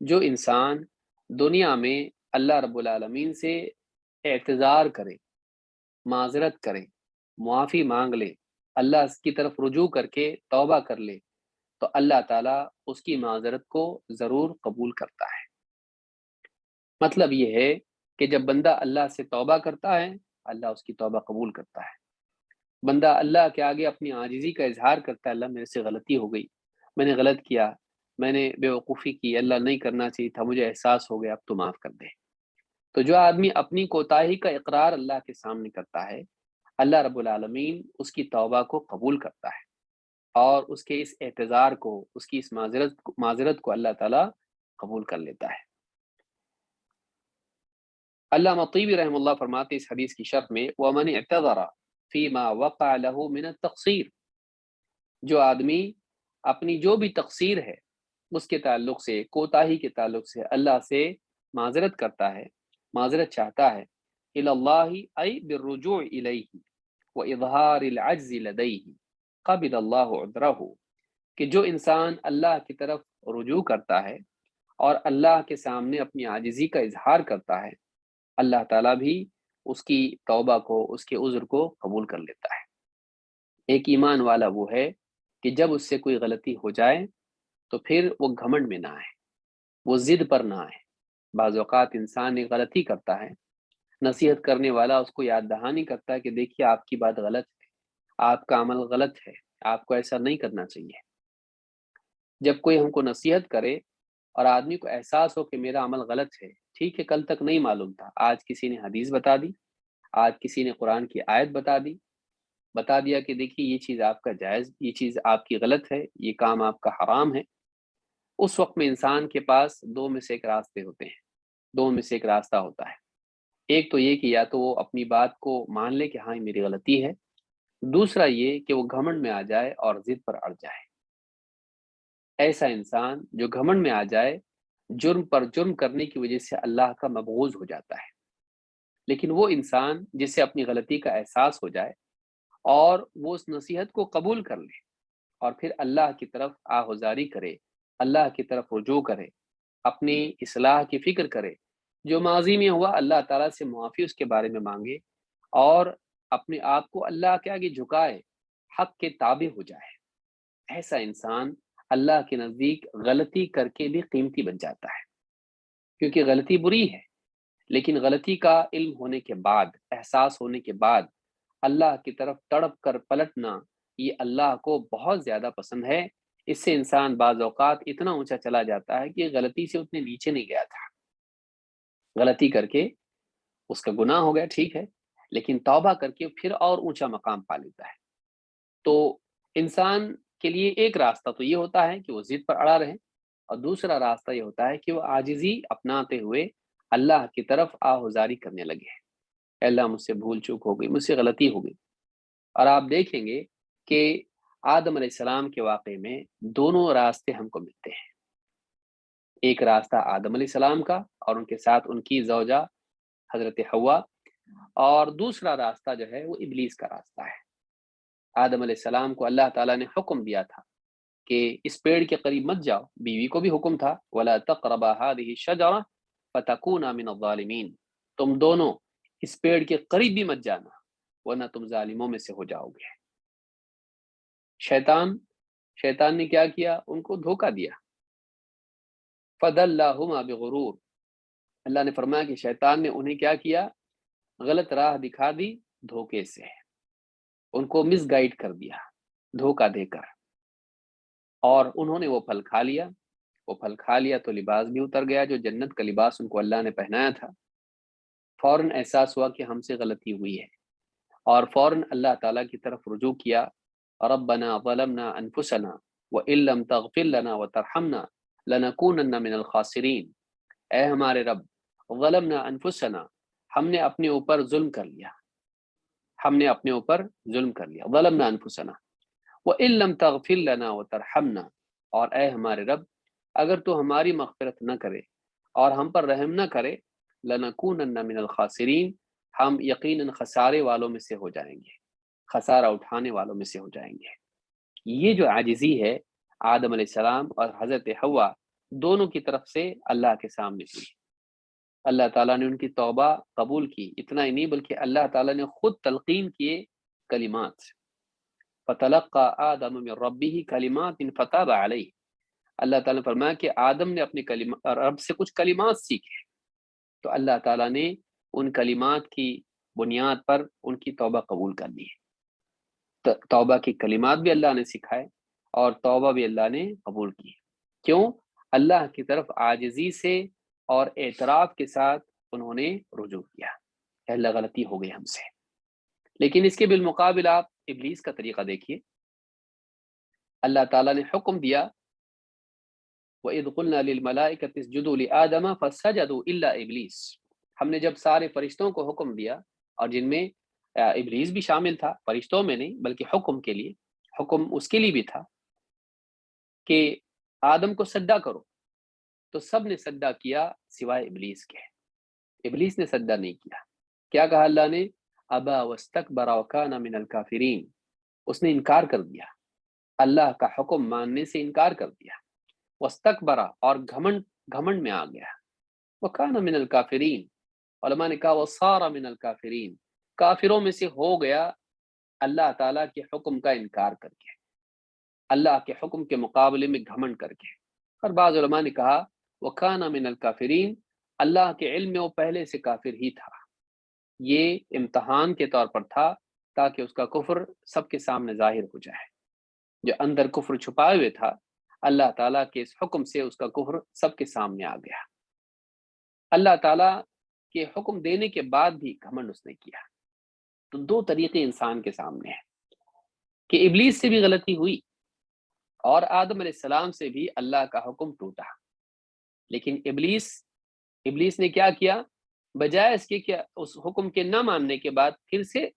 جو انسان دنیا میں اللہ رب العالمین سے اعتذار کرے، معذرت کرے، معافی مانگ لے، اللہ کی طرف رجوع کر کے توبہ کر لے، تو اللہ تعالیٰ اس کی معذرت کو ضرور قبول کرتا ہے۔ مطلب یہ ہے کہ جب بندہ اللہ سے توبہ کرتا ہے، اللہ اس کی توبہ قبول کرتا ہے۔ بندہ اللہ کے آگے اپنی عاجزی کا اظہار کرتا ہے، اللہ میرے سے غلطی ہو گئی، میں نے غلط کیا، میں نے بے وقوفی کی، اللہ نہیں کرنا چاہیے تھا، مجھے احساس ہو گیا، اب تو معاف کر دے۔ تو جو آدمی اپنی کوتاہی کا اقرار اللہ کے سامنے کرتا ہے، اللہ رب العالمین اس کی توبہ کو قبول کرتا ہے، اور اس کے اس اعتذار کو، اس کی اس معذرت کو اللہ تعالیٰ قبول کر لیتا ہے۔ علامہ طیبی رحمہ اللہ فرماتے اس حدیث کی شرح میں وَمَنِ اعْتَذَرَ فِيمَا وَقَعَ لَهُ مِنَ التَّقْصِيرِ، جو آدمی اپنی جو بھی تقصیر ہے اس کے تعلق سے، کوتاہی کے تعلق سے اللہ سے معذرت کرتا ہے، معذرت چاہتا ہے، إِلَى اللَّهِ أي بالرجوع إليه وإظهار العجز لديه قبل الله عذره، کہ جو انسان اللہ کی طرف رجوع کرتا ہے اور اللہ کے سامنے اپنی عاجزی کا اظہار کرتا ہے، اللہ تعالیٰ بھی اس کی توبہ کو، اس کے عذر کو قبول کر لیتا ہے۔ ایک ایمان والا وہ ہے کہ جب اس سے کوئی غلطی ہو جائے تو پھر وہ گھمنڈ میں نہ آئے، وہ ضد پر نہ آئے۔ بعض اوقات انسان ایک غلطی کرتا ہے، نصیحت کرنے والا اس کو یاد دہانی کرتا ہے کہ دیکھیے آپ کی بات غلط ہے، آپ کا عمل غلط ہے، آپ کو ایسا نہیں کرنا چاہیے۔ جب کوئی ہم کو نصیحت کرے اور آدمی کو احساس ہو کہ میرا عمل غلط ہے، ٹھیک ہے کل تک نہیں معلوم تھا، آج کسی نے حدیث بتا دی، آج کسی نے قرآن کی آیت بتا دیا کہ دیکھیے یہ چیز آپ کا جائز، یہ چیز آپ کی غلط ہے، یہ کام آپ کا حرام ہے۔ اس وقت میں انسان کے پاس دو میں سے ایک راستے ہوتے ہیں، دو میں سے ایک راستہ ہوتا ہے۔ ایک تو یہ کہ یا تو وہ اپنی بات کو مان لے کہ ہاں یہ میری غلطی ہے، دوسرا یہ کہ وہ گھمنڈ میں آ جائے اور ضد پر اڑ جائے۔ ایسا انسان جو گھمنڈ میں آ جائے، جرم پر جرم کرنے کی وجہ سے اللہ کا مبغوض ہو جاتا ہے۔ لیکن وہ انسان جسے اپنی غلطی کا احساس ہو جائے اور وہ اس نصیحت کو قبول کر لے اور پھر اللہ کی طرف آہوزاری کرے، اللہ کی طرف رجوع کرے، اپنی اصلاح کی فکر کرے، جو ماضی میں ہوا اللہ تعالیٰ سے معافی اس کے بارے میں مانگے اور اپنے آپ کو اللہ کے آگے جھکائے، حق کے تابع ہو جائے، ایسا انسان اللہ کے نزدیک غلطی کر کے بھی قیمتی بن جاتا ہے۔ کیونکہ غلطی بری ہے، لیکن غلطی کا علم ہونے کے بعد، احساس ہونے کے بعد اللہ کی طرف تڑپ کر پلٹنا، یہ اللہ کو بہت زیادہ پسند ہے۔ اس سے انسان بعض اوقات اتنا اونچا چلا جاتا ہے کہ غلطی سے اتنے نیچے نہیں گیا تھا، غلطی کر کے اس کا گناہ ہو گیا ٹھیک ہے، لیکن توبہ کر کے پھر اور اونچا مقام پا لیتا ہے۔ تو انسان کے لیے ایک راستہ تو یہ ہوتا ہے کہ وہ ضد پر اڑا رہیں، اور دوسرا راستہ یہ ہوتا ہے کہ وہ عاجزی اپناتے ہوئے اللہ کی طرف آہوزاری کرنے لگے ہیں، اے اللہ مجھ سے بھول چوک ہو گئی، مجھ سے غلطی ہو گئی۔ اور آپ دیکھیں گے کہ آدم علیہ السلام کے واقعے میں دونوں راستے ہم کو ملتے ہیں، ایک راستہ آدم علیہ السلام کا اور ان کے ساتھ ان کی زوجہ حضرت حوا، اور دوسرا راستہ جو ہے وہ ابلیس کا راستہ ہے۔ آدم علیہ السلام کو اللہ تعالیٰ نے حکم دیا تھا کہ اس پیڑ کے قریب مت جاؤ، بیوی کو بھی حکم تھا وَلَا تَقْرَبَا هَٰذِهِ الشَّجَرَةَ فَتَكُونَا مِنَ الظَّالِمِينَ، تم دونوں اس پیڑ کے قریب بھی مت جانا ورنہ تم ظالموں میں سے ہو جاؤ گے۔ شیطان نے کیا کیا؟ ان کو دھوکہ دیا، فَدَلَّهُمَا بِغُرُورٍ، اللہ نے فرمایا کہ شیطان نے انہیں کیا کیا؟ غلط راہ دکھا دی، دھوکے سے ان کو مس گائیڈ کر دیا دھوکہ دے کر، اور انہوں نے وہ پھل کھا لیا۔ وہ پھل کھا لیا تو لباس بھی اتر گیا، جو جنت کا لباس ان کو اللہ نے پہنایا تھا۔ فوراً احساس ہوا کہ ہم سے غلطی ہوئی ہے، اور فوراً اللہ تعالیٰ کی طرف رجوع کیا، ربنا ظلمنا انفسنا وان لم تغفر لنا وترحمنا لنکونن من الخاسرین، اے ہمارے رب، ظلمنا انفسنا، ہم نے اپنے اوپر ظلم کر لیا، ظلمنا انفسنا وان لم تغفر لنا وترحمنا، اور اے ہمارے رب اگر تو ہماری مغفرت نہ کرے اور ہم پر رحم نہ کرے، لنکونن من الخاسرین، ہم یقیناً خسارے والوں میں سے ہو جائیں گے، خسارہ اٹھانے والوں میں سے ہو جائیں گے۔ یہ جو عاجزی ہے آدم علیہ السلام اور حضرت حوا دونوں کی طرف سے اللہ کے سامنے ہوئی، اللہ تعالیٰ نے ان کی توبہ قبول کی، اتنا ہی نہیں بلکہ اللہ تعالیٰ نے خود تلقین کیے کلمات، فَتَلَقَّى آدَمُ مِن رَبِّهِ كَلِمَاتٍ فَتَابَ عَلَيْهِ، اللہ تعالیٰ نے فرمایا کہ آدم نے اپنے رب سے کچھ کلمات سیکھے، تو اللہ تعالیٰ نے ان کلمات کی بنیاد پر ان کی توبہ قبول کر لی ہے۔ توبہ کی کلمات بھی اللہ نے سکھائے اور توبہ بھی اللہ نے قبول کی۔ کیوں؟ اللہ کی طرف عاجزی سے اور اعتراف کے ساتھ انہوں نے رجوع کیا، کہ اللہ غلطی ہو گئی ہم سے۔ لیکن اس کے بالمقابل آپ ابلیس کا طریقہ دیکھیے، اللہ تعالیٰ نے حکم دیا وَإِذْ قُلْنَا لِلْمَلَائِكَةِ اسْجُدُوا لِآدَمَ فَسَجَدُوا إِلَّا إِبْلِيسَ، ہم نے جب سارے فرشتوں کو حکم دیا، اور جن میں ابلیس بھی شامل تھا، فرشتوں میں نہیں بلکہ حکم کے لیے، حکم اس کے لیے بھی تھا کہ آدم کو سجدہ کرو، تو سب نے سجدہ کیا سوائے ابلیس کے، ابلیس نے سجدہ نہیں کیا۔ کیا کہا اللہ نے؟ ابا واستکبر وکان من الکافرین، اس نے انکار کر دیا، اللہ کا حکم ماننے سے انکار کر دیا، واستکبر، اور گھمنڈ میں آ گیا، وکان من الکافرین، علماء نے کہا وصار من الکافرین، کافروں میں سے ہو گیا اللہ تعالیٰ کے حکم کا انکار کر کے، اللہ کے حکم کے مقابلے میں گھمنڈ کر کے۔ اور بعض علماء نے کہا وَكَانَ مِنَ الْكَافِرِينَ، اللہ کے علم میں وہ پہلے سے کافر ہی تھا، یہ امتحان کے طور پر تھا تاکہ اس کا کفر سب کے سامنے ظاہر ہو جائے، جو اندر کفر چھپائے ہوئے تھا، اللہ تعالیٰ کے اس حکم سے اس کا کفر سب کے سامنے آ گیا۔ اللہ تعالیٰ کے حکم دینے کے بعد بھی گھمنڈ اس نے کیا۔ تو دو طریقے انسان کے سامنے ہیں کہ ابلیس سے بھی غلطی ہوئی اور آدم علیہ السلام سے بھی اللہ کا حکم ٹوٹا، لیکن ابلیس نے کیا کیا؟ بجائے اس کے کہ اس حکم کے نہ ماننے کے بعد پھر سے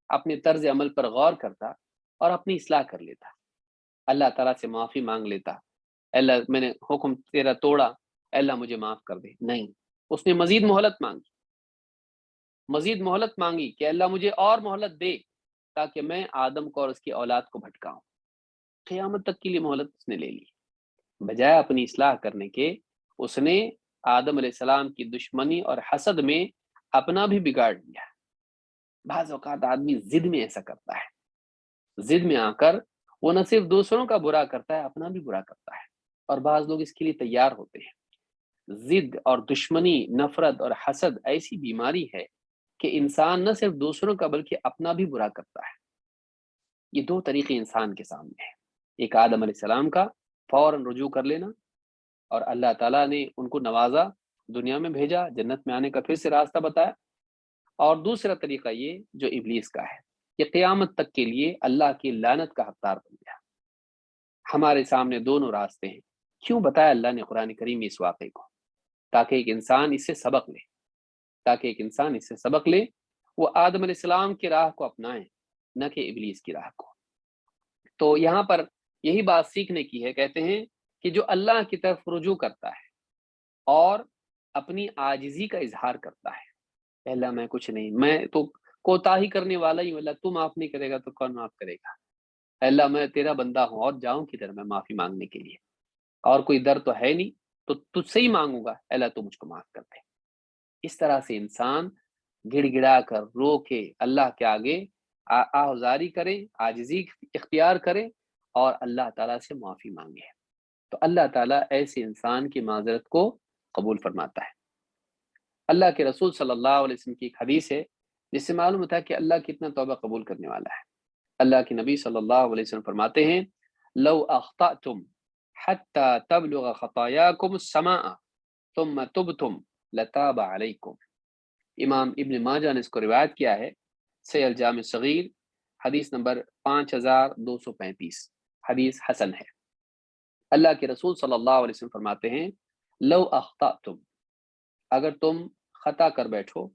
اپنے طرز عمل پر غور کرتا اور اپنی اصلاح کر لیتا، اللہ تعالیٰ سے معافی مانگ لیتا، اللہ میں نے حکم تیرا توڑا، اللہ مجھے معاف کر دے۔ نہیں، اس نے مزید مہلت مانگی کہ اللہ مجھے اور مہلت دے تاکہ میں آدم کو اور اس کی اولاد کو بھٹکاؤں۔ قیامت تک کے لیے مہلت اس نے لے لی، بجائے اپنی اصلاح کرنے کے اس نے آدم علیہ السلام کی دشمنی اور حسد میں اپنا بھی بگاڑ لیا۔ بعض اوقات آدمی ضد میں ایسا کرتا ہے، ضد میں آ کر وہ نہ صرف دوسروں کا برا کرتا ہے، اپنا بھی برا کرتا ہے، اور بعض لوگ اس کے لیے تیار ہوتے ہیں۔ ضد اور دشمنی، نفرت اور حسد ایسی بیماری ہے کہ انسان نہ صرف دوسروں کا بلکہ اپنا بھی برا کرتا ہے۔ یہ دو طریقے انسان کے سامنے ہیں، ایک آدم علیہ السلام کا فوراً رجوع کر لینا، اور اللہ تعالیٰ نے ان کو نوازا، دنیا میں بھیجا، جنت میں آنے کا پھر سے راستہ بتایا، اور دوسرا طریقہ یہ جو ابلیس کا ہے، کہ قیامت تک کے لیے اللہ کی لعنت کا حقدار بن گیا۔ ہمارے سامنے دونوں راستے ہیں۔ کیوں بتایا اللہ نے قرآن کریم میں اس واقعے کو؟ تاکہ ایک انسان اس سے سبق لے، تاکہ ایک انسان اس سے سبق لے، وہ آدم علیہ السلام کی راہ کو اپنائیں، نہ کہ ابلیس کی راہ کو۔ تو یہاں پر یہی بات سیکھنے کی ہے، کہتے ہیں کہ جو اللہ کی طرف رجوع کرتا ہے اور اپنی عاجزی کا اظہار کرتا ہے، اللہ میں کچھ نہیں، میں تو کوتاہی کرنے والا ہی ہوں، اللہ تو معاف نہیں کرے گا تو کون معاف کرے گا، اللہ میں تیرا بندہ ہوں اور جاؤں کدھر میں معافی مانگنے کے لیے، اور کوئی در تو ہے نہیں، تو تجھ سے ہی مانگوں گا، اللہ تو مجھ کو معاف کر دے۔ اس طرح سے انسان گڑ گڑا کر رو کے اللہ کے آگے آہذاری کرے، عاجزی اختیار کرے اور اللہ تعالیٰ سے معافی مانگے، تو اللہ تعالیٰ ایسے انسان کی معذرت کو قبول فرماتا ہے۔ اللہ کے رسول صلی اللہ علیہ وسلم کی ایک حدیث ہے جس سے معلوم ہوتا ہے کہ اللہ کتنا توبہ قبول کرنے والا ہے۔ اللہ کے نبی صلی اللہ علیہ وسلم فرماتے ہیں، لو اخطأتم حتى تبلغ خطاياكم السماء ثم تبتم لتاب علیکم۔ امام ابن ماجہ نے اس کو روایت کیا ہے، صحیح الجامع صغیر حدیث نمبر 5235، حدیث حسن ہے۔ اللہ کے رسول صلی اللہ علیہ وسلم فرماتے ہیں، لو اخطأتم، اگر تم خطا کر بیٹھو،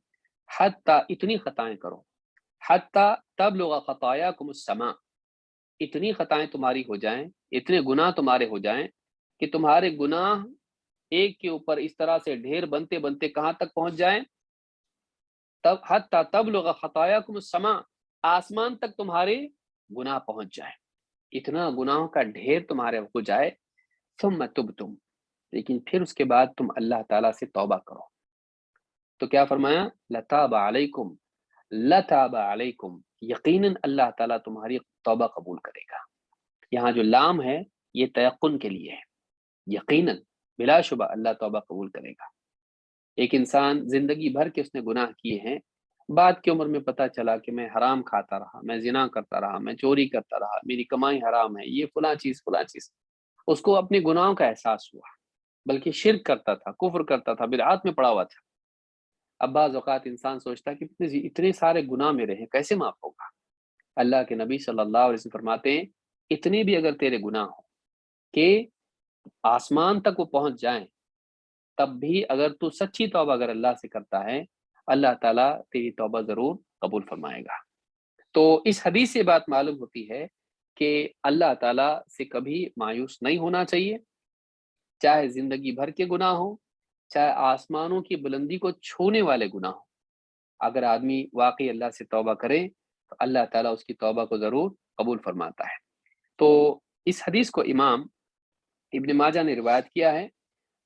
حتی اتنی خطائیں کرو، حتی تبلغ خطاياكم السماء، اتنی خطائیں تمہاری ہو جائیں، اتنے گناہ تمہارے ہو جائیں کہ تمہارے گناہ ایک کے اوپر اس طرح سے ڈھیر بنتے بنتے کہاں تک پہنچ جائیں، تب حتی تبلغ خطاياكم السماء، آسمان تک تمہارے گناہ پہنچ جائیں، اتنا گناہوں کا ڈھیر تمہارے ہو جائے، ثم تبتم، لیکن پھر اس کے بعد تم اللہ تعالیٰ سے توبہ کرو، تو کیا فرمایا، لتاب علیکم، لتاب علیکم، یقیناً اللہ تعالیٰ تمہاری توبہ قبول کرے گا۔ یہاں جو لام ہے یہ تیقن کے لیے ہے، یقیناً بلا شبہ اللہ توبہ قبول کرے گا۔ ایک انسان زندگی بھر کے اس نے گناہ کیے ہیں، بعد کی عمر میں پتہ چلا کہ میں حرام کھاتا رہا، میں زنا کرتا رہا، میں چوری کرتا رہا، میری کمائی حرام ہے، یہ فلاں چیز فلاں چیز، اس کو اپنے گناہوں کا احساس ہوا، بلکہ شرک کرتا تھا، کفر کرتا تھا، بدعات میں پڑا ہوا تھا۔ اب بعض اوقات انسان سوچتا ہے کہ اتنے سارے گناہ میرے ہیں، کیسے معاف ہوگا؟ اللہ کے نبی صلی اللہ علیہ وسلم فرماتے ہیں، اتنے بھی اگر تیرے گناہ ہوں کہ آسمان تک وہ پہنچ جائیں، تب بھی اگر تو سچی توبہ اگر اللہ سے کرتا ہے، اللہ تعالیٰ تیری توبہ ضرور قبول فرمائے گا۔ تو اس حدیث سے بات معلوم ہوتی ہے کہ اللہ تعالیٰ سے کبھی مایوس نہیں ہونا چاہیے، چاہے زندگی بھر کے گناہ ہوں، چاہے آسمانوں کی بلندی کو چھونے والے گناہ ہوں، اگر آدمی واقعی اللہ سے توبہ کرے تو اللہ تعالیٰ اس کی توبہ کو ضرور قبول فرماتا ہے۔ تو اس حدیث کو امام ابن ماجہ نے روایت کیا ہے،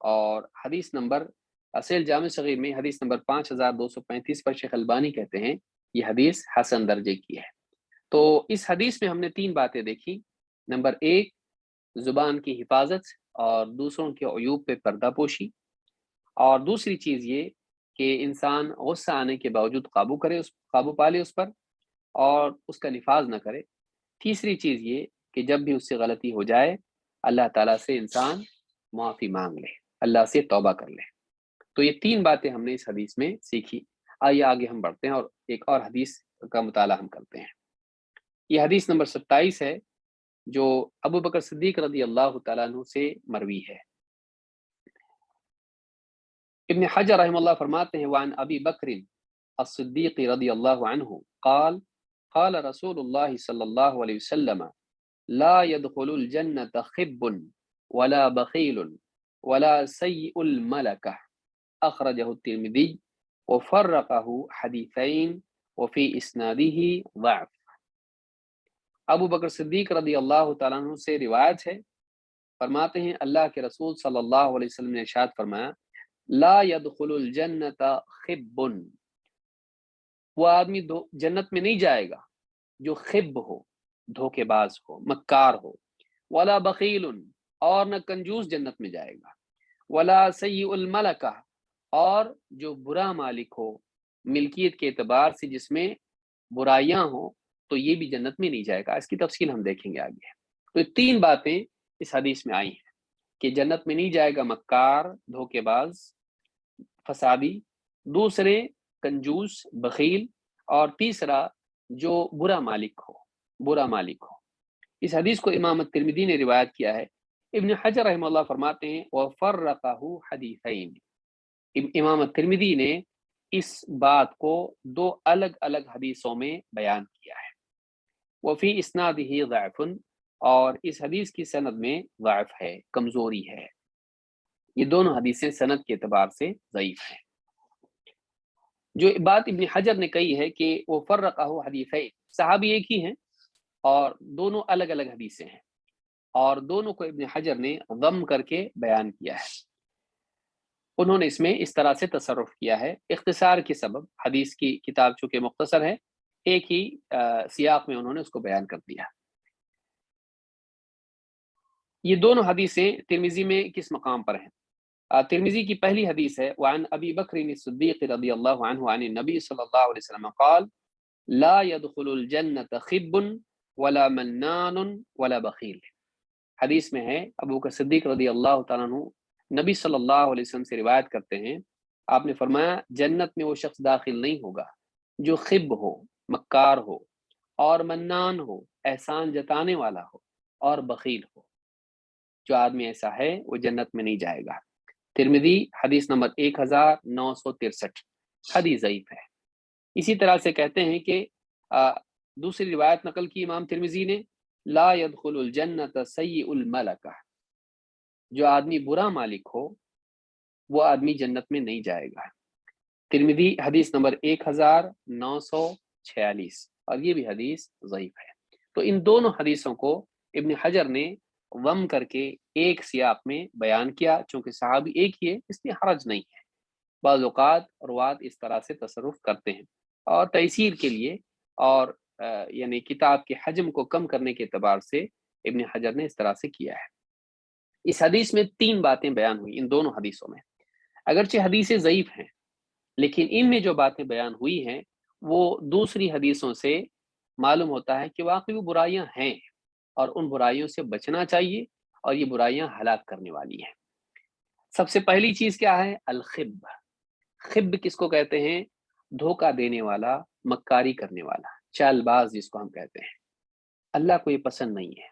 اور حدیث نمبر اصل جامع صغیر میں حدیث نمبر 5235 پر شیخ البانی کہتے ہیں یہ حدیث حسن درجے کی ہے۔ تو اس حدیث میں ہم نے 3 باتیں دیکھی۔ نمبر 1، زبان کی حفاظت اور دوسروں کے عیوب پہ پردہ پوشی، اور دوسری چیز یہ کہ انسان غصہ آنے کے باوجود قابو پالے اس پر اور اس کا نفاذ نہ کرے۔ تیسری چیز یہ کہ جب بھی اس سے غلطی ہو جائے اللہ تعالیٰ سے انسان معافی مانگ لے، اللہ سے توبہ کر لے۔ تو یہ 3 باتیں ہم نے اس حدیث میں سیکھی۔ آئیے آگے ہم بڑھتے ہیں اور ایک اور حدیث کا مطالعہ ہم کرتے ہیں۔ یہ حدیث نمبر 27 ہے جو ابو بکر صدیق رضی اللہ تعالیٰ عنہ سے مروی ہے۔ ابن حجر رحمہ اللہ فرماتے ہیں، وعن ابی بکر الصدیق رضی اللہ عنہ قال قال رسول اللہ صلی اللہ علیہ وسلم لا يدخل الجنة خب ولا بخیل ولا سیء الملکہ، اخرجہ الترمذی وفرقہ حدیثین وفی اسنادہ ضعف۔ ابو بکر صدیق رضی اللہ تعالیٰ عنہ سے روایت ہے، فرماتے ہیں اللہ کے رسول صلی اللہ علیہ وسلم نے ارشاد فرمایا، لا يدخل الجنت خب، وہ آدمی جنت میں نہیں جائے گا جو خب ہو، دھوکے باز ہو، مکار ہو، ولا بخیل، اور نہ کنجوس جنت میں جائے گا، ولا سیء الملکہ، اور جو برا مالک ہو، ملکیت کے اعتبار سے جس میں برائیاں ہوں، تو یہ بھی جنت میں نہیں جائے گا۔ اس کی تفصیل ہم دیکھیں گے آگے۔ تو یہ 3 باتیں اس حدیث میں آئی ہیں کہ جنت میں نہیں جائے گا مکار، دھوکے باز، فسادی، دوسرے کنجوس، بخیل، اور تیسرا جو برا مالک ہو۔ اس حدیث کو امام الترمذی نے روایت کیا ہے۔ ابن حجر رحمہ اللہ فرماتے ہیں وَفَرَّقَهُ حدیثین، امام الترمذی نے اس بات کو دو الگ الگ حدیثوں میں بیان کیا ہے۔ وفی اسنادہ ضعف، اور اس حدیث کی سند میں ضعف ہے، کمزوری ہے۔ یہ دونوں حدیثیں سند کے اعتبار سے ضعیف ہیں۔ جو بات ابن حجر نے کہی ہے کہ وہ فرقہ حدیثین، صحابی ایک ہی ہیں اور دونوں الگ الگ حدیثیں ہیں، اور دونوں کو ابن حجر نے ضم کر کے بیان کیا ہے۔ انہوں نے اس میں اس طرح سے تصرف کیا ہے، اختصار کے سبب، حدیث کی کتاب چونکہ مختصر ہے، ایک ہی سیاق میں انہوں نے اس کو بیان کر دیا۔ یہ دونوں حدیثیں ترمذی میں کس مقام پر ہیں؟ ترمذی کی پہلی حدیث ہے وعن ابی بکر الصدیق رضی اللہ عنہ عن النبی صلی اللہ علیہ وسلم قال لا يدخل الجنة خب ولا منان ولا بخیل۔ حدیث میں ہے، ابو بکر صدیق رضی اللہ تعالیٰ عنہ نبی صلی اللہ علیہ وسلم سے روایت کرتے ہیں، آپ نے فرمایا جنت میں وہ شخص داخل نہیں ہوگا جو خب ہو، مکار ہو، اور منان ہو، احسان جتانے والا ہو، اور بخیل ہو۔ جو آدمی ایسا ہے وہ جنت میں نہیں جائے گا۔ ترمذی حدیث نمبر 1963، حدیث ضعیف ہے۔ اسی طرح سے کہتے ہیں کہ دوسری روایت نقل کی امام ترمذی نے، لا يدخل الجنت سیء الملکہ، جو آدمی برا مالک ہو وہ آدمی جنت میں نہیں جائے گا۔ ترمذی حدیث نمبر 1946، اور یہ بھی حدیث ضعیف ہے۔ تو ان دونوں حدیثوں کو ابن حجر نے ضم کر کے ایک سیاق میں بیان کیا، چونکہ صحابی ایک ہی ہے اس لیے حرج نہیں ہے۔ بعض اوقات روات اس طرح سے تصرف کرتے ہیں، اور تیسیر کے لیے اور یعنی کتاب کے حجم کو کم کرنے کے اعتبار سے ابن حجر نے اس طرح سے کیا ہے۔ اس حدیث میں 3 باتیں بیان ہوئی ان دونوں حدیثوں میں، اگرچہ حدیثیں ضعیف ہیں لیکن ان میں جو باتیں بیان ہوئی ہیں وہ دوسری حدیثوں سے معلوم ہوتا ہے کہ واقعی وہ برائیاں ہیں، اور ان برائیوں سے بچنا چاہیے، اور یہ برائیاں ہلاک کرنے والی ہیں۔ سب سے پہلی چیز کیا ہے؟ الخب۔ خب کس کو کہتے ہیں؟ دھوکہ دینے والا، مکاری کرنے والا، چال باز جس کو ہم کہتے ہیں۔ اللہ کو یہ پسند نہیں ہے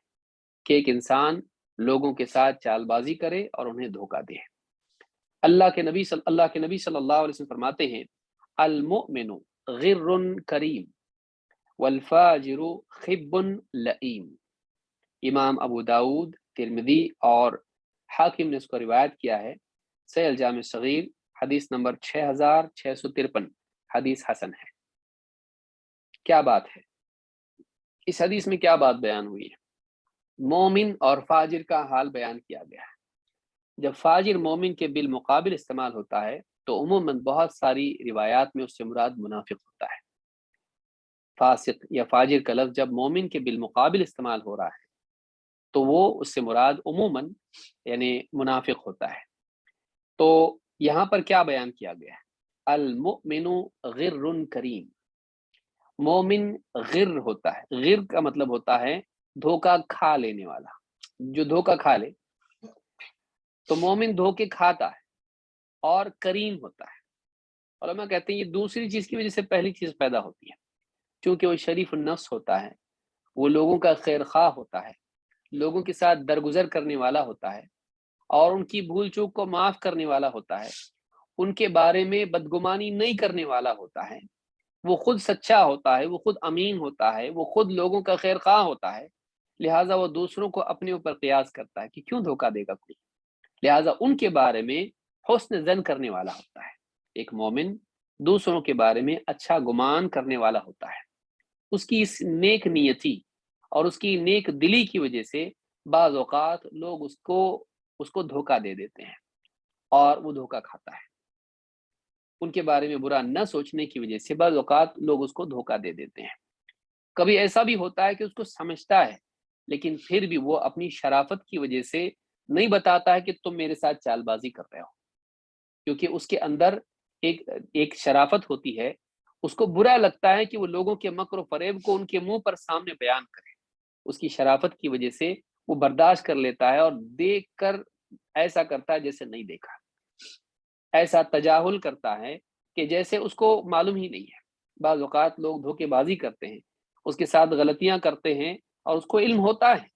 کہ ایک انسان لوگوں کے ساتھ چال بازی کرے اور انہیں دھوکہ دے۔ اللہ کے نبی صلی اللہ علیہ وسلم فرماتے ہیں المؤمن غر کریم والفاجر خب لئیم۔ امام ابو داود، ترمذی اور حاکم نے اس کو روایت کیا ہے، صحیح الجامع صغیر حدیث نمبر 6653، حدیث حسن ہے۔ کیا بات ہے اس حدیث میں؟ کیا بات بیان ہوئی ہے؟ مومن اور فاجر کا حال بیان کیا گیا ہے۔ جب فاجر مومن کے بالمقابل استعمال ہوتا ہے تو عموماً بہت ساری روایات میں اس سے مراد منافق ہوتا ہے۔ فاسق یا فاجر کا لفظ جب مومن کے بالمقابل استعمال ہو رہا ہے تو وہ اس سے مراد عموماً یعنی منافق ہوتا ہے۔ تو یہاں پر کیا بیان کیا گیا ہے؟ المؤمن غر کریم، مومن غر ہوتا ہے، غر کا مطلب ہوتا ہے دھوکہ کھا لینے والا، جو دھوکہ کھا لے، تو مومن دھوکے کھاتا ہے اور کریم ہوتا ہے۔ علماء کہتے ہیں یہ دوسری چیز کی وجہ سے پہلی چیز پیدا ہوتی ہے، چونکہ وہ شریف النفس ہوتا ہے، وہ لوگوں کا خیر خواہ ہوتا ہے، لوگوں کے ساتھ درگزر کرنے والا ہوتا ہے، اور ان کی بھول چوک کو معاف کرنے والا ہوتا ہے، ان کے بارے میں بدگمانی نہیں کرنے والا ہوتا ہے، وہ خود سچا ہوتا ہے، وہ خود امین ہوتا ہے، وہ خود لوگوں کا خیر خواہ ہوتا ہے، لہٰذا وہ دوسروں کو اپنے اوپر قیاس کرتا ہے کہ کیوں دھوکہ دے گا کوئی، لہٰذا ان کے بارے میں حسن ظن کرنے والا ہوتا ہے۔ ایک مومن دوسروں کے بارے میں اچھا گمان کرنے والا ہوتا ہے، اس کی اس نیک نیتی اور اس کی نیک دلی کی وجہ سے بعض اوقات لوگ اس کو دھوکہ دے دیتے ہیں اور وہ دھوکہ کھاتا ہے۔ ان کے بارے میں برا نہ سوچنے کی وجہ سے بعض اوقات لوگ اس کو دھوکہ دے دیتے ہیں۔ کبھی ایسا بھی ہوتا ہے کہ اس کو سمجھتا ہے لیکن پھر بھی وہ اپنی شرافت کی وجہ سے نہیں بتاتا ہے کہ تم میرے ساتھ چال بازی کر رہے ہو، کیونکہ اس کے اندر ایک شرافت ہوتی ہے، اس کو برا لگتا ہے کہ وہ لوگوں کے مکر و فریب کو ان کے منہ پر سامنے بیان کرے۔ اس کی شرافت کی وجہ سے وہ برداشت کر لیتا ہے اور دیکھ کر ایسا کرتا ہے جیسے نہیں دیکھا، ایسا تجاہل کرتا ہے کہ جیسے اس کو معلوم ہی نہیں ہے۔ بعض اوقات لوگ دھوکے بازی کرتے ہیں، اس کے ساتھ غلطیاں کرتے ہیں اور اس کو علم ہوتا ہے،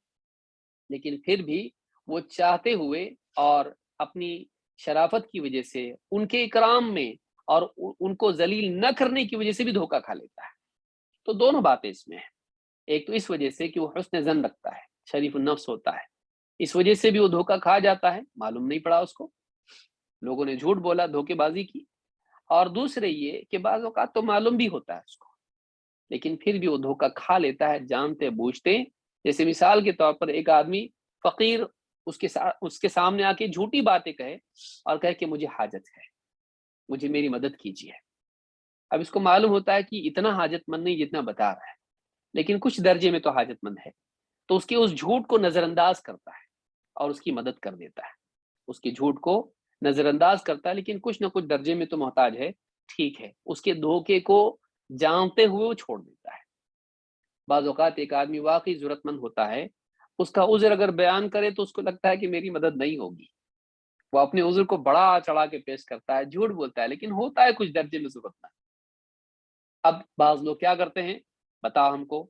لیکن پھر بھی وہ چاہتے ہوئے اور اپنی شرافت کی وجہ سے ان کے اکرام میں اور ان کو ذلیل نہ کرنے کی وجہ سے بھی دھوکہ کھا لیتا ہے۔ تو دونوں باتیں اس میں ہیں، ایک تو اس وجہ سے کہ وہ حسن ظن رکھتا ہے، شریف النفس ہوتا ہے، اس وجہ سے بھی وہ دھوکہ کھا جاتا ہے، معلوم نہیں پڑا اس کو، لوگوں نے جھوٹ بولا، دھوکے بازی کی، اور دوسرے یہ کہ بعض اوقات تو معلوم بھی ہوتا ہے اس کو، لیکن پھر بھی وہ دھوکہ کھا لیتا ہے جانتے بوجھتے۔ جیسے مثال کے طور پر ایک آدمی فقیر اس کے سامنے آ کے جھوٹی باتیں کہے اور کہے کہ مجھے حاجت ہے، مجھے میری مدد کیجیے۔ اب اس کو معلوم ہوتا ہے کہ اتنا حاجت مند نہیں جتنا بتا رہا ہے، لیکن کچھ درجے میں تو حاجت مند ہے، تو اس کے اس جھوٹ کو نظر انداز کرتا ہے اور اس کی مدد کر دیتا ہے، اس کے جھوٹ کو نظر انداز کرتا ہے، لیکن کچھ نہ کچھ درجے میں تو محتاج ہے، ٹھیک ہے، اس کے دھوکے کو جانتے ہوئے وہ چھوڑ دیتا ہے۔ بعض اوقات ایک آدمی واقعی ضرورت مند ہوتا ہے، اس کا عذر اگر بیان کرے تو اس کو لگتا ہے کہ میری مدد نہیں ہوگی، وہ اپنے عذر کو بڑا چڑھا کے پیش کرتا ہے، جھوٹ بولتا ہے، لیکن ہوتا ہے کچھ درجے میں ضرورت مند۔ اب بعض لوگ کیا کرتے ہیں، بتا ہم کو،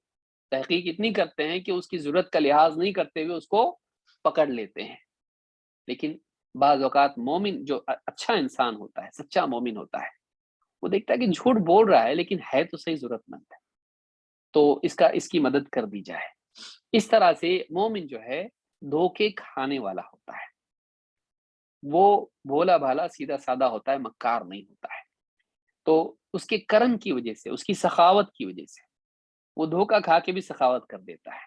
تحقیق اتنی کرتے ہیں کہ اس کی ضرورت کا لحاظ نہیں کرتے ہوئے اس کو پکڑ لیتے ہیں، لیکن بعض اوقات مومن جو اچھا انسان ہوتا ہے، سچا مومن ہوتا ہے، وہ دیکھتا ہے کہ جھوٹ بول رہا ہے لیکن ہے تو صحیح ضرورت مند ہے، تو اس کی مدد کر دی جائے۔ اس طرح سے مومن جو ہے دھوکے کھانے والا ہوتا ہے، وہ بھولا بھالا سیدھا سادہ ہوتا ہے، مکار نہیں ہوتا ہے۔ تو اس کے کرم کی وجہ سے، اس کی سخاوت کی وجہ سے وہ دھوکہ کھا کے بھی سخاوت کر دیتا ہے،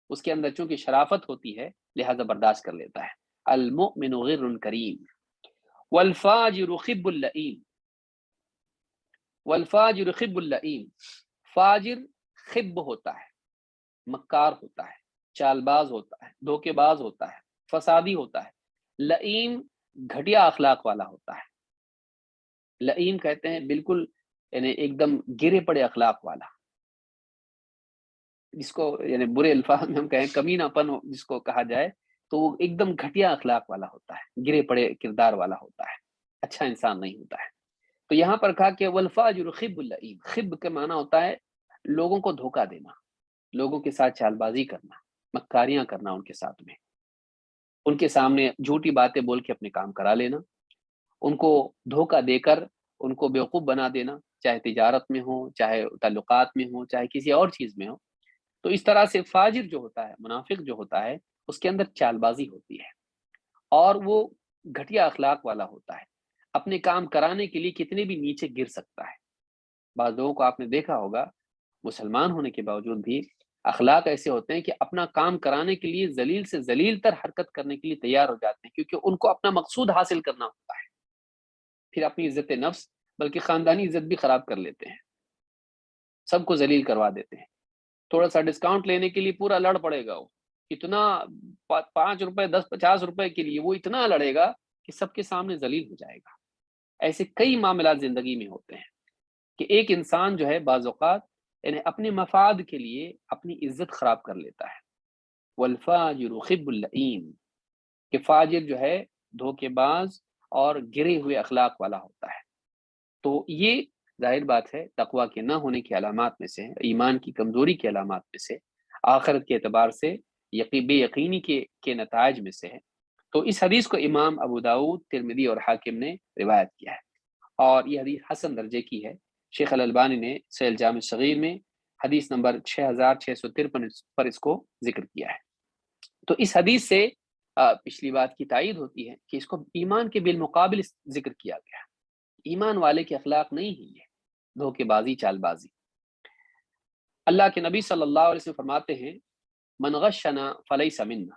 اس کے اندر چونکہ شرافت ہوتی ہے لہذا برداشت کر لیتا ہے۔ المؤمن غر کریم والفاجر خب اللئیم، والفاجر خب اللئیم، فاجر خب ہوتا ہے، مکار ہوتا ہے، چال باز ہوتا ہے، دھوکے باز ہوتا ہے، فسادی ہوتا ہے، لئیم گھٹیا اخلاق والا ہوتا ہے۔ لئیم کہتے ہیں بالکل یعنی ایک دم گرے پڑے اخلاق والا، جس کو یعنی برے الفاظ میں ہم کہیں کمینہ پن جس کو کہا جائے، تو وہ ایک دم گھٹیا اخلاق والا ہوتا ہے، گرے پڑے کردار والا ہوتا ہے، اچھا انسان نہیں ہوتا ہے۔ تو یہاں پر کہا کہ والفاجر خب اللئیم، خب کا معنی ہوتا ہے لوگوں کو دھوکہ دینا، لوگوں کے ساتھ چال بازی کرنا، مکاریاں کرنا، ان کے ساتھ میں ان کے سامنے جھوٹی باتیں بول کے اپنے کام کرا لینا، ان کو دھوکہ دے کر ان کو بیوقوف بنا دینا، چاہے تجارت میں ہو، چاہے تعلقات میں ہو، چاہے کسی اور چیز میں ہو۔ تو اس طرح سے فاجر جو ہوتا ہے، منافق جو ہوتا ہے، اس کے اندر چال بازی ہوتی ہے اور وہ گھٹیا اخلاق والا ہوتا ہے، اپنے کام کرانے کے لیے کتنے بھی نیچے گر سکتا ہے۔ بعض لوگوں کو آپ نے دیکھا ہوگا مسلمان ہونے کے باوجود بھی اخلاق ایسے ہوتے ہیں کہ اپنا کام کرانے کے لیے ذلیل سے ذلیل تر حرکت کرنے کے لیے تیار ہو جاتے ہیں، کیونکہ ان کو اپنا مقصود حاصل کرنا ہوتا ہے، پھر اپنی عزت نفس بلکہ خاندانی عزت بھی خراب کر لیتے ہیں، سب کو ذلیل کروا دیتے ہیں، تھوڑا سا ڈسکاؤنٹ لینے کے لیے پورا لڑ پڑے گا، وہ اتنا 5 روپے 10-50 روپے کے لیے وہ اتنا لڑے گا کہ سب کے سامنے ذلیل ہو جائے گا۔ ایسے کئی معاملات زندگی میں ہوتے ہیں کہ ایک انسان جو ہے بعض اوقات یعنی اپنے مفاد کے لیے اپنی عزت خراب کر لیتا ہے۔ والفاجر خب اللئیم، کہ فاجر جو ہے دھوکے باز اور گرے ہوئے اخلاق والا ہوتا ہے۔ تو یہ ظاہر بات ہے تقوی کے نہ ہونے کی علامات میں سے ہے، ایمان کی کمزوری کی علامات میں سے، آخرت کے اعتبار سے بے یقینی کے نتائج میں سے ہے۔ تو اس حدیث کو امام ابو داؤد، ترمذی اور حاکم نے روایت کیا ہے، اور یہ حدیث حسن درجے کی ہے۔ شیخ الالبانی نے صحیح الجامع صغیر میں حدیث نمبر 6653 پر اس کو ذکر کیا ہے۔ تو اس حدیث سے پچھلی بات کی تائید ہوتی ہے کہ اس کو ایمان کے بالمقابل ذکر کیا گیا، ایمان والے کے اخلاق نہیں ہی ہے دھوکے بازی، چال بازی۔ اللہ کے نبی صلی اللہ علیہ وسلم فرماتے ہیں من غشنا فلیس منا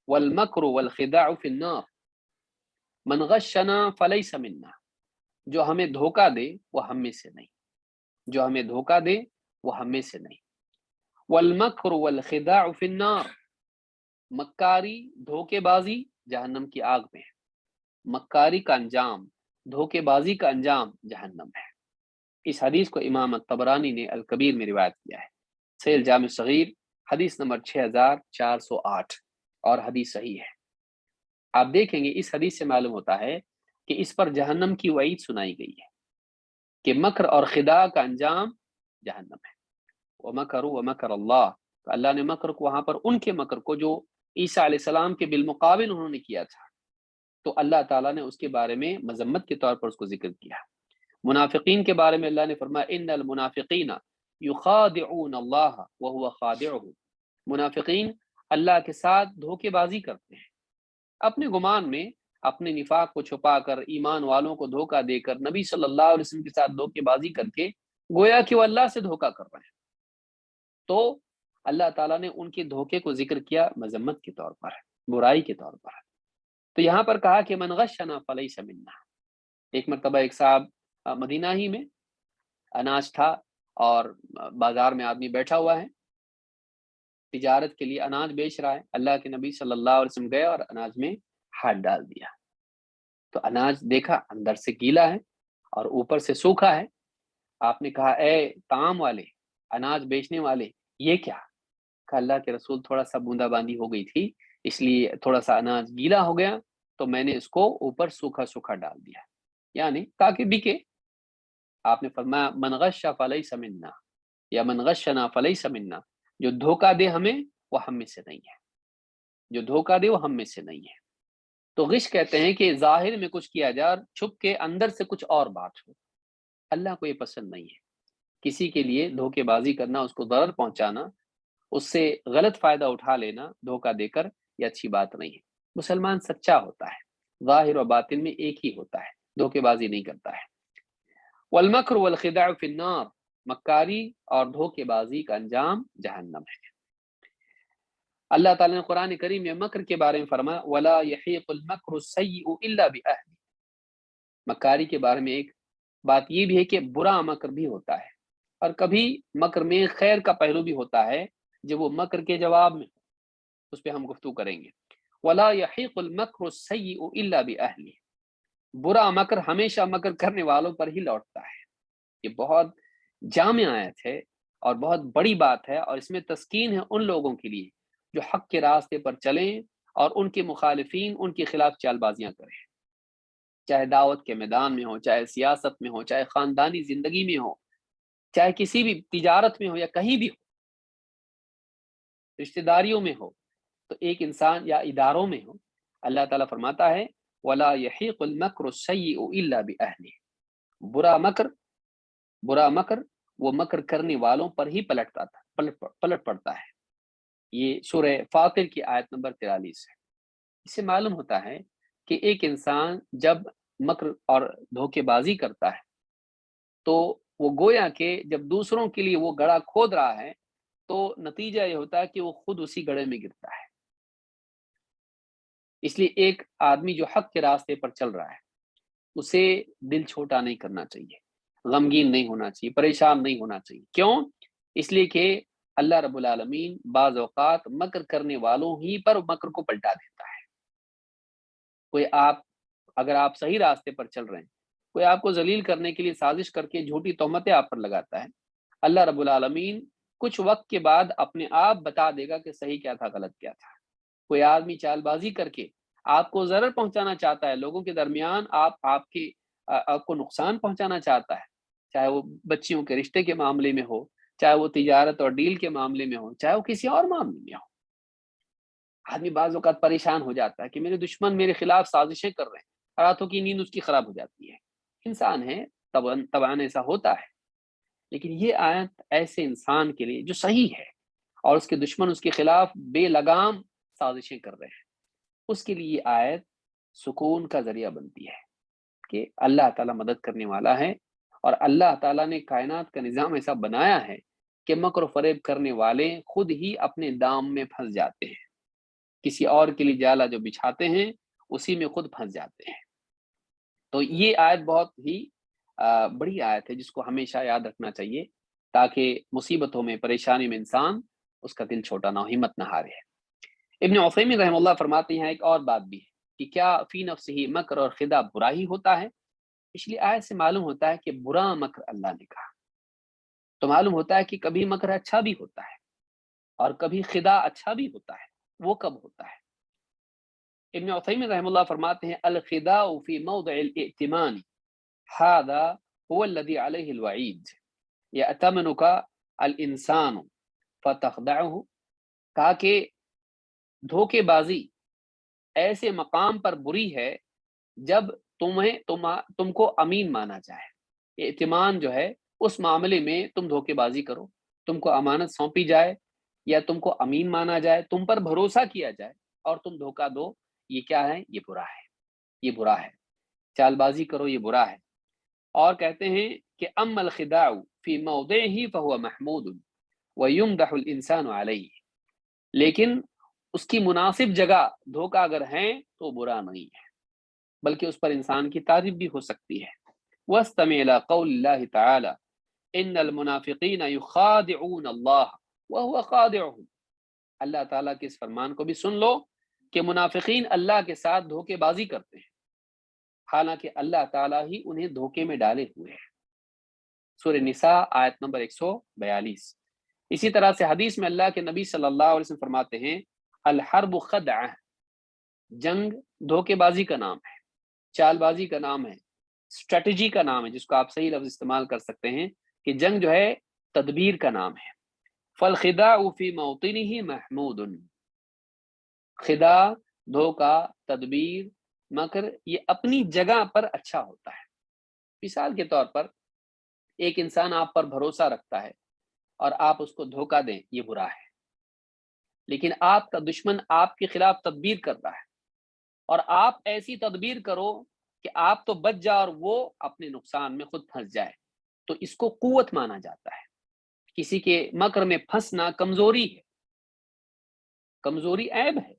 والمکر والخداع فی النار، من غشنا فلیس منا، جو ہمیں دھوکہ دے وہ ہم میں سے نہیں، جو ہمیں دھوکہ دے وہ ہم میں سے نہیں۔ والمکر والخداع فی النار، مکاری دھوکے بازی جہنم کی آگ میں ہے، مکاری کا انجام، دھوکے بازی کا انجام جہنم ہے۔ اس حدیث کو امام الطبرانی نے الکبیر میں روایت کیا ہے، صحیح الجامع صغیر حدیث نمبر 6408، اور حدیث صحیح ہے۔ آپ دیکھیں گے اس حدیث سے معلوم ہوتا ہے کہ اس پر جہنم کی وعید سنائی گئی ہے کہ مکر اور خداع کا انجام جہنم ہے۔ وَمَكَرُوا وَمَكَرَ اللَّهُ تو اللہ نے مکر کو وہاں پر ان کے مکر کو جو عیسیٰ علیہ السلام کے بالمقابل انہوں نے کیا تھا، تو اللہ تعالیٰ نے اس کے بارے میں مذمت کے طور پر اس کو ذکر کیا۔ منافقین کے بارے میں اللہ نے فرمایا ان المنافقین یخادعون اللہ وهو خادعهم، منافقین اللہ کے ساتھ دھوکے بازی کرتے ہیں، اپنے گمان میں اپنے نفاق کو چھپا کر، ایمان والوں کو دھوکہ دے کر، نبی صلی اللہ علیہ وسلم کے ساتھ دھوکے بازی کر کے گویا کہ وہ اللہ سے دھوکہ کر رہے ہیں۔ تو اللہ تعالیٰ نے ان کے دھوکے کو ذکر کیا مذمت کے طور پر، برائی کے طور پر۔ تو یہاں پر کہا کہ من غشنا فلیس منا۔ ایک مرتبہ ایک صاحب مدینہ ہی میں اناج تھا اور بازار میں آدمی بیٹھا ہوا ہے، تجارت کے لیے اناج بیچ رہا ہے، اللہ کے نبی صلی اللہ علیہ وسلم گئے اور اناج میں ہاتھ ڈال دیا، تو اناج دیکھا اندر سے گیلا ہے اور اوپر سے سوکھا ہے۔ آپ نے کہا اے طعام والے، اناج بیچنے والے، یہ کیا؟ کہا اللہ کے رسول تھوڑا سا بوندا باندی ہو گئی تھی، اس لیے تھوڑا سا اناج گیلا ہو گیا تو میں نے اس کو اوپر سوکھا سوکھا ڈال دیا، یعنی تاکہ بکے۔ آپ نے فرمایا من غش فلیس منا، یا من غشنا فلیس منا، جو دھوکہ دے ہمیں وہ ہم میں سے نہیں ہے، جو دھوکہ دے وہ ہم میں سے نہیں ہے۔ تو غش کہتے ہیں کہ ظاہر میں کچھ کیا جائے اور چھپ کے اندر سے کچھ اور بات ہو، اللہ کو یہ پسند نہیں ہے۔ کسی کے لیے دھوکے بازی کرنا، اس کو ضرر پہنچانا، اس سے غلط فائدہ اٹھا لینا دھوکہ دے کر، یہ اچھی بات نہیں ہے۔ مسلمان سچا ہوتا ہے، ظاہر و باطن میں ایک ہی ہوتا ہے، دھوکے بازی نہیں کرتا ہے۔ والمکر والخداع فی النار، مکاری اور دھوکے بازی کا انجام جہنم ہے۔ اللہ تعالیٰ نے قرآن کریم میں مکر کے بارے میں فرمایا ولا یحیق المکر السیئ الا باہلہ، مکاری کے بارے میں ایک بات یہ بھی ہے کہ برا مکر بھی ہوتا ہے، اور کبھی مکر میں خیر کا پہلو بھی ہوتا ہے جب وہ مکر کے جواب میں، اس پہ ہم گفتگو کریں گے۔ ولا یحیق المکر السیئ الا باہلہ، برا مکر ہمیشہ مکر کرنے والوں پر ہی لوٹتا ہے۔ یہ بہت جامع آیت ہے اور بہت بڑی بات ہے، اور اس میں تسکین ہے ان لوگوں کے لیے جو حق کے راستے پر چلیں اور ان کے مخالفین ان کے خلاف چال بازیاں کریں، چاہے دعوت کے میدان میں ہو، چاہے سیاست میں ہو، چاہے خاندانی زندگی میں ہو، چاہے کسی بھی تجارت میں ہو یا کہیں بھی ہو، رشتہ داریوں میں ہو، تو ایک انسان یا اداروں میں ہو، اللہ تعالیٰ فرماتا ہے وَلَا يَحِيقُ الْمَكْرُ السَّيِّئُ إِلَّا بِأَهْلِهِ، برا مکر وہ مکر کرنے والوں پر ہی پلٹ پڑتا ہے۔ یہ سورہ فاطر کی آیت نمبر 43 ہے۔ اس سے معلوم ہوتا ہے کہ ایک انسان جب مکر اور دھوکے بازی کرتا ہے تو وہ گویا کہ جب دوسروں کے لیے وہ گڑھا کھود رہا ہے تو نتیجہ یہ ہوتا ہے کہ وہ خود اسی گڑھے میں گرتا ہے۔ اس لیے ایک آدمی جو حق کے راستے پر چل رہا ہے اسے دل چھوٹا نہیں کرنا چاہیے، غمگین نہیں ہونا چاہیے، پریشان نہیں ہونا چاہیے۔ کیوں؟ اس لیے کہ اللہ رب العالمین بعض اوقات مکر کرنے والوں ہی پر مکر کو پلٹا دیتا ہے۔ اگر آپ صحیح راستے پر چل رہے ہیں، کوئی آپ کو ذلیل کرنے کے لیے سازش کر کے جھوٹی تہمتیں آپ پر لگاتا ہے، اللہ رب العالمین کچھ وقت کے بعد اپنے آپ بتا دے گا کہ صحیح کیا تھا، غلط کیا تھا۔ کوئی آدمی چال بازی کر کے آپ کو ضرر پہنچانا چاہتا ہے، لوگوں کے درمیان آپ کو نقصان پہنچانا چاہتا ہے، چاہے وہ بچیوں کے رشتے کے معاملے میں ہو، چاہے وہ تجارت اور ڈیل کے معاملے میں ہو، چاہے وہ کسی اور معاملے میں ہو۔ آدمی بعض اوقات پریشان ہو جاتا ہے کہ میرے دشمن میرے خلاف سازشیں کر رہے ہیں، راتوں کی نیند اس کی خراب ہو جاتی ہے۔ انسان ہے، طبعاً ایسا ہوتا ہے، لیکن یہ آیت ایسے انسان کے لیے جو صحیح ہے اور اس کے دشمن اس کے خلاف بے لگام سازشیں کر رہے ہیں، اس کے لیے یہ آیت سکون کا ذریعہ بنتی ہے کہ اللہ تعالیٰ مدد کرنے والا ہے، اور اللہ تعالیٰ نے کائنات کا نظام ایسا بنایا ہے کہ مکر و فریب کرنے والے خود ہی اپنے دام میں پھنس جاتے ہیں، کسی اور کے لیے جالا جو بچھاتے ہیں اسی میں خود پھنس جاتے ہیں۔ تو یہ آیت بہت ہی بڑی آیت ہے جس کو ہمیشہ یاد رکھنا چاہیے تاکہ مصیبتوں میں، پریشانی میں انسان اس کا دل چھوٹا نہ ہو، ہمت نہ ہارے۔ ابن عثیمین رحمہ اللہ فرماتے ہیں ایک اور بات بھی ہے کہ کیا فی نفسہ مکر اور خدا برا ہی ہوتا ہے؟ پچھلی آیت سے معلوم ہوتا ہے کہ برا مکر اللہ نے کہا، تو معلوم ہوتا ہے کہ کبھی مکر اچھا بھی ہوتا ہے اور کبھی خدا اچھا بھی ہوتا ہے۔ وہ کب ہوتا ہے؟ ابن عثیمین رحمہ اللہ فرماتے ہیں الخداع فی موضع الائتمان هذا هو الذي عليه الوعید، یأتمنک الانسان فتخدعه کہا کہ دھوکے بازی ایسے مقام پر بری ہے جب تم کو امین مانا جائے، اعتمان جو ہے اس معاملے میں تم دھوکے بازی کرو، تم کو امانت سونپی جائے یا تم کو امین مانا جائے، تم پر بھروسہ کیا جائے اور تم دھوکہ دو، یہ کیا ہے؟ یہ برا ہے، یہ برا ہے، چال بازی کرو، یہ برا ہے۔ اور کہتے ہیں کہ اما الخداع فی موضعہ فہو محمود ویمدح الانسان علیہ، لیکن اس کی مناسب جگہ دھوکہ اگر ہے تو برا نہیں ہے، بلکہ اس پر انسان کی تعریف بھی ہو سکتی ہے۔ واستمع الى قول اللہ تعالی ان المنافقین یخادعون اللہ وهو خادعهم، اللہ تعالیٰ کے اس فرمان کو بھی سن لو کہ منافقین اللہ کے ساتھ دھوکے بازی کرتے ہیں، حالانکہ اللہ تعالیٰ ہی انہیں دھوکے میں ڈالے ہوئے ہیں۔ سورہ نساء آیت نمبر 142۔ اسی طرح سے حدیث میں اللہ کے نبی صلی اللہ علیہ وسلم فرماتے ہیں الحرب خدعہ، جنگ دھوکے بازی کا نام ہے، چال بازی کا نام ہے، اسٹریٹجی کا نام ہے، جس کو آپ صحیح لفظ استعمال کر سکتے ہیں کہ جنگ جو ہے تدبیر کا نام ہے۔ فالخداع فی موطنہ محمود، خداع، دھوکا، تدبیر، مکر، یہ اپنی جگہ پر اچھا ہوتا ہے۔ مثال کے طور پر ایک انسان آپ پر بھروسہ رکھتا ہے اور آپ اس کو دھوکہ دیں، یہ برا ہے، لیکن آپ کا دشمن آپ کے خلاف تدبیر کر رہا ہے اور آپ ایسی تدبیر کرو کہ آپ تو بچ جاؤ اور وہ اپنے نقصان میں خود پھنس جائے، تو اس کو قوت مانا جاتا ہے۔ کسی کے مکر میں پھنسنا کمزوری ہے، کمزوری عیب ہے،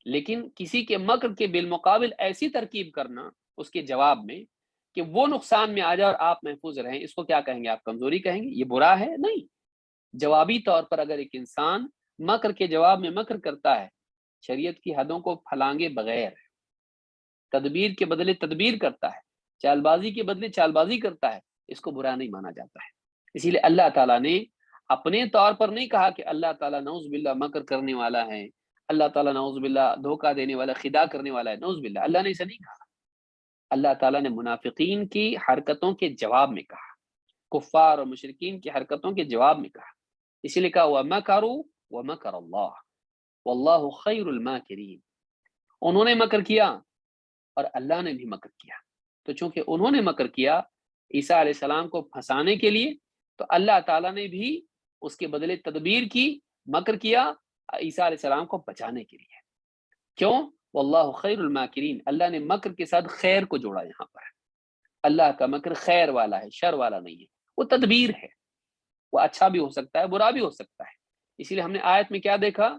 لیکن کسی کے مکر کے بالمقابل ایسی ترکیب کرنا اس کے جواب میں کہ وہ نقصان میں آ جائے اور آپ محفوظ رہیں، اس کو کیا کہیں گے؟ آپ کمزوری کہیں گے؟ یہ برا ہے؟ نہیں۔ جوابی طور پر اگر ایک انسان مکر کے جواب میں مکر کرتا ہے، شریعت کی حدوں کو پھلانگے بغیر، تدبیر کے بدلے تدبیر کرتا ہے، چال بازی کے بدلے چال بازی کرتا ہے، اس کو برا نہیں مانا جاتا ہے۔ اسی لیے اللہ تعالیٰ نے اپنے طور پر نہیں کہا کہ اللہ تعالیٰ نعوذ باللہ مکر کرنے والا ہے، اللہ تعالیٰ نعوذ باللہ دھوکہ دینے والا، خداع کرنے والا ہے، نعوذ باللہ، اللہ نے اسے نہیں کہا۔ اللہ تعالیٰ نے منافقین کی حرکتوں کے جواب میں کہا، کفار اور مشرکین کی حرکتوں کے جواب میں کہا، اسی لیے کہا وَمَكَرُوا وَمَكَرَ اللَّهُ وَاللَّهُ خَيْرُ الْمَاكِرِينَ، انہوں نے مکر کیا اور اللہ نے بھی مکر کیا۔ تو چونکہ انہوں نے مکر کیا عیسیٰ علیہ السلام کو پھنسانے کے لیے، تو اللہ تعالیٰ نے بھی اس کے بدلے تدبیر کی، مکر کیا عیسیٰ علیہ السلام کو بچانے کے لیے۔ کیوں؟ واللہ خیر الماکرین، اللہ نے مکر کے ساتھ خیر کو جوڑا یہاں پر۔ اللہ کا مکر خیر والا ہے، شر والا نہیں ہے، وہ تدبیر ہے، وہ اچھا بھی ہو سکتا ہے، برا بھی ہو سکتا ہے۔ اسی لیے ہم نے آیت میں کیا دیکھا؟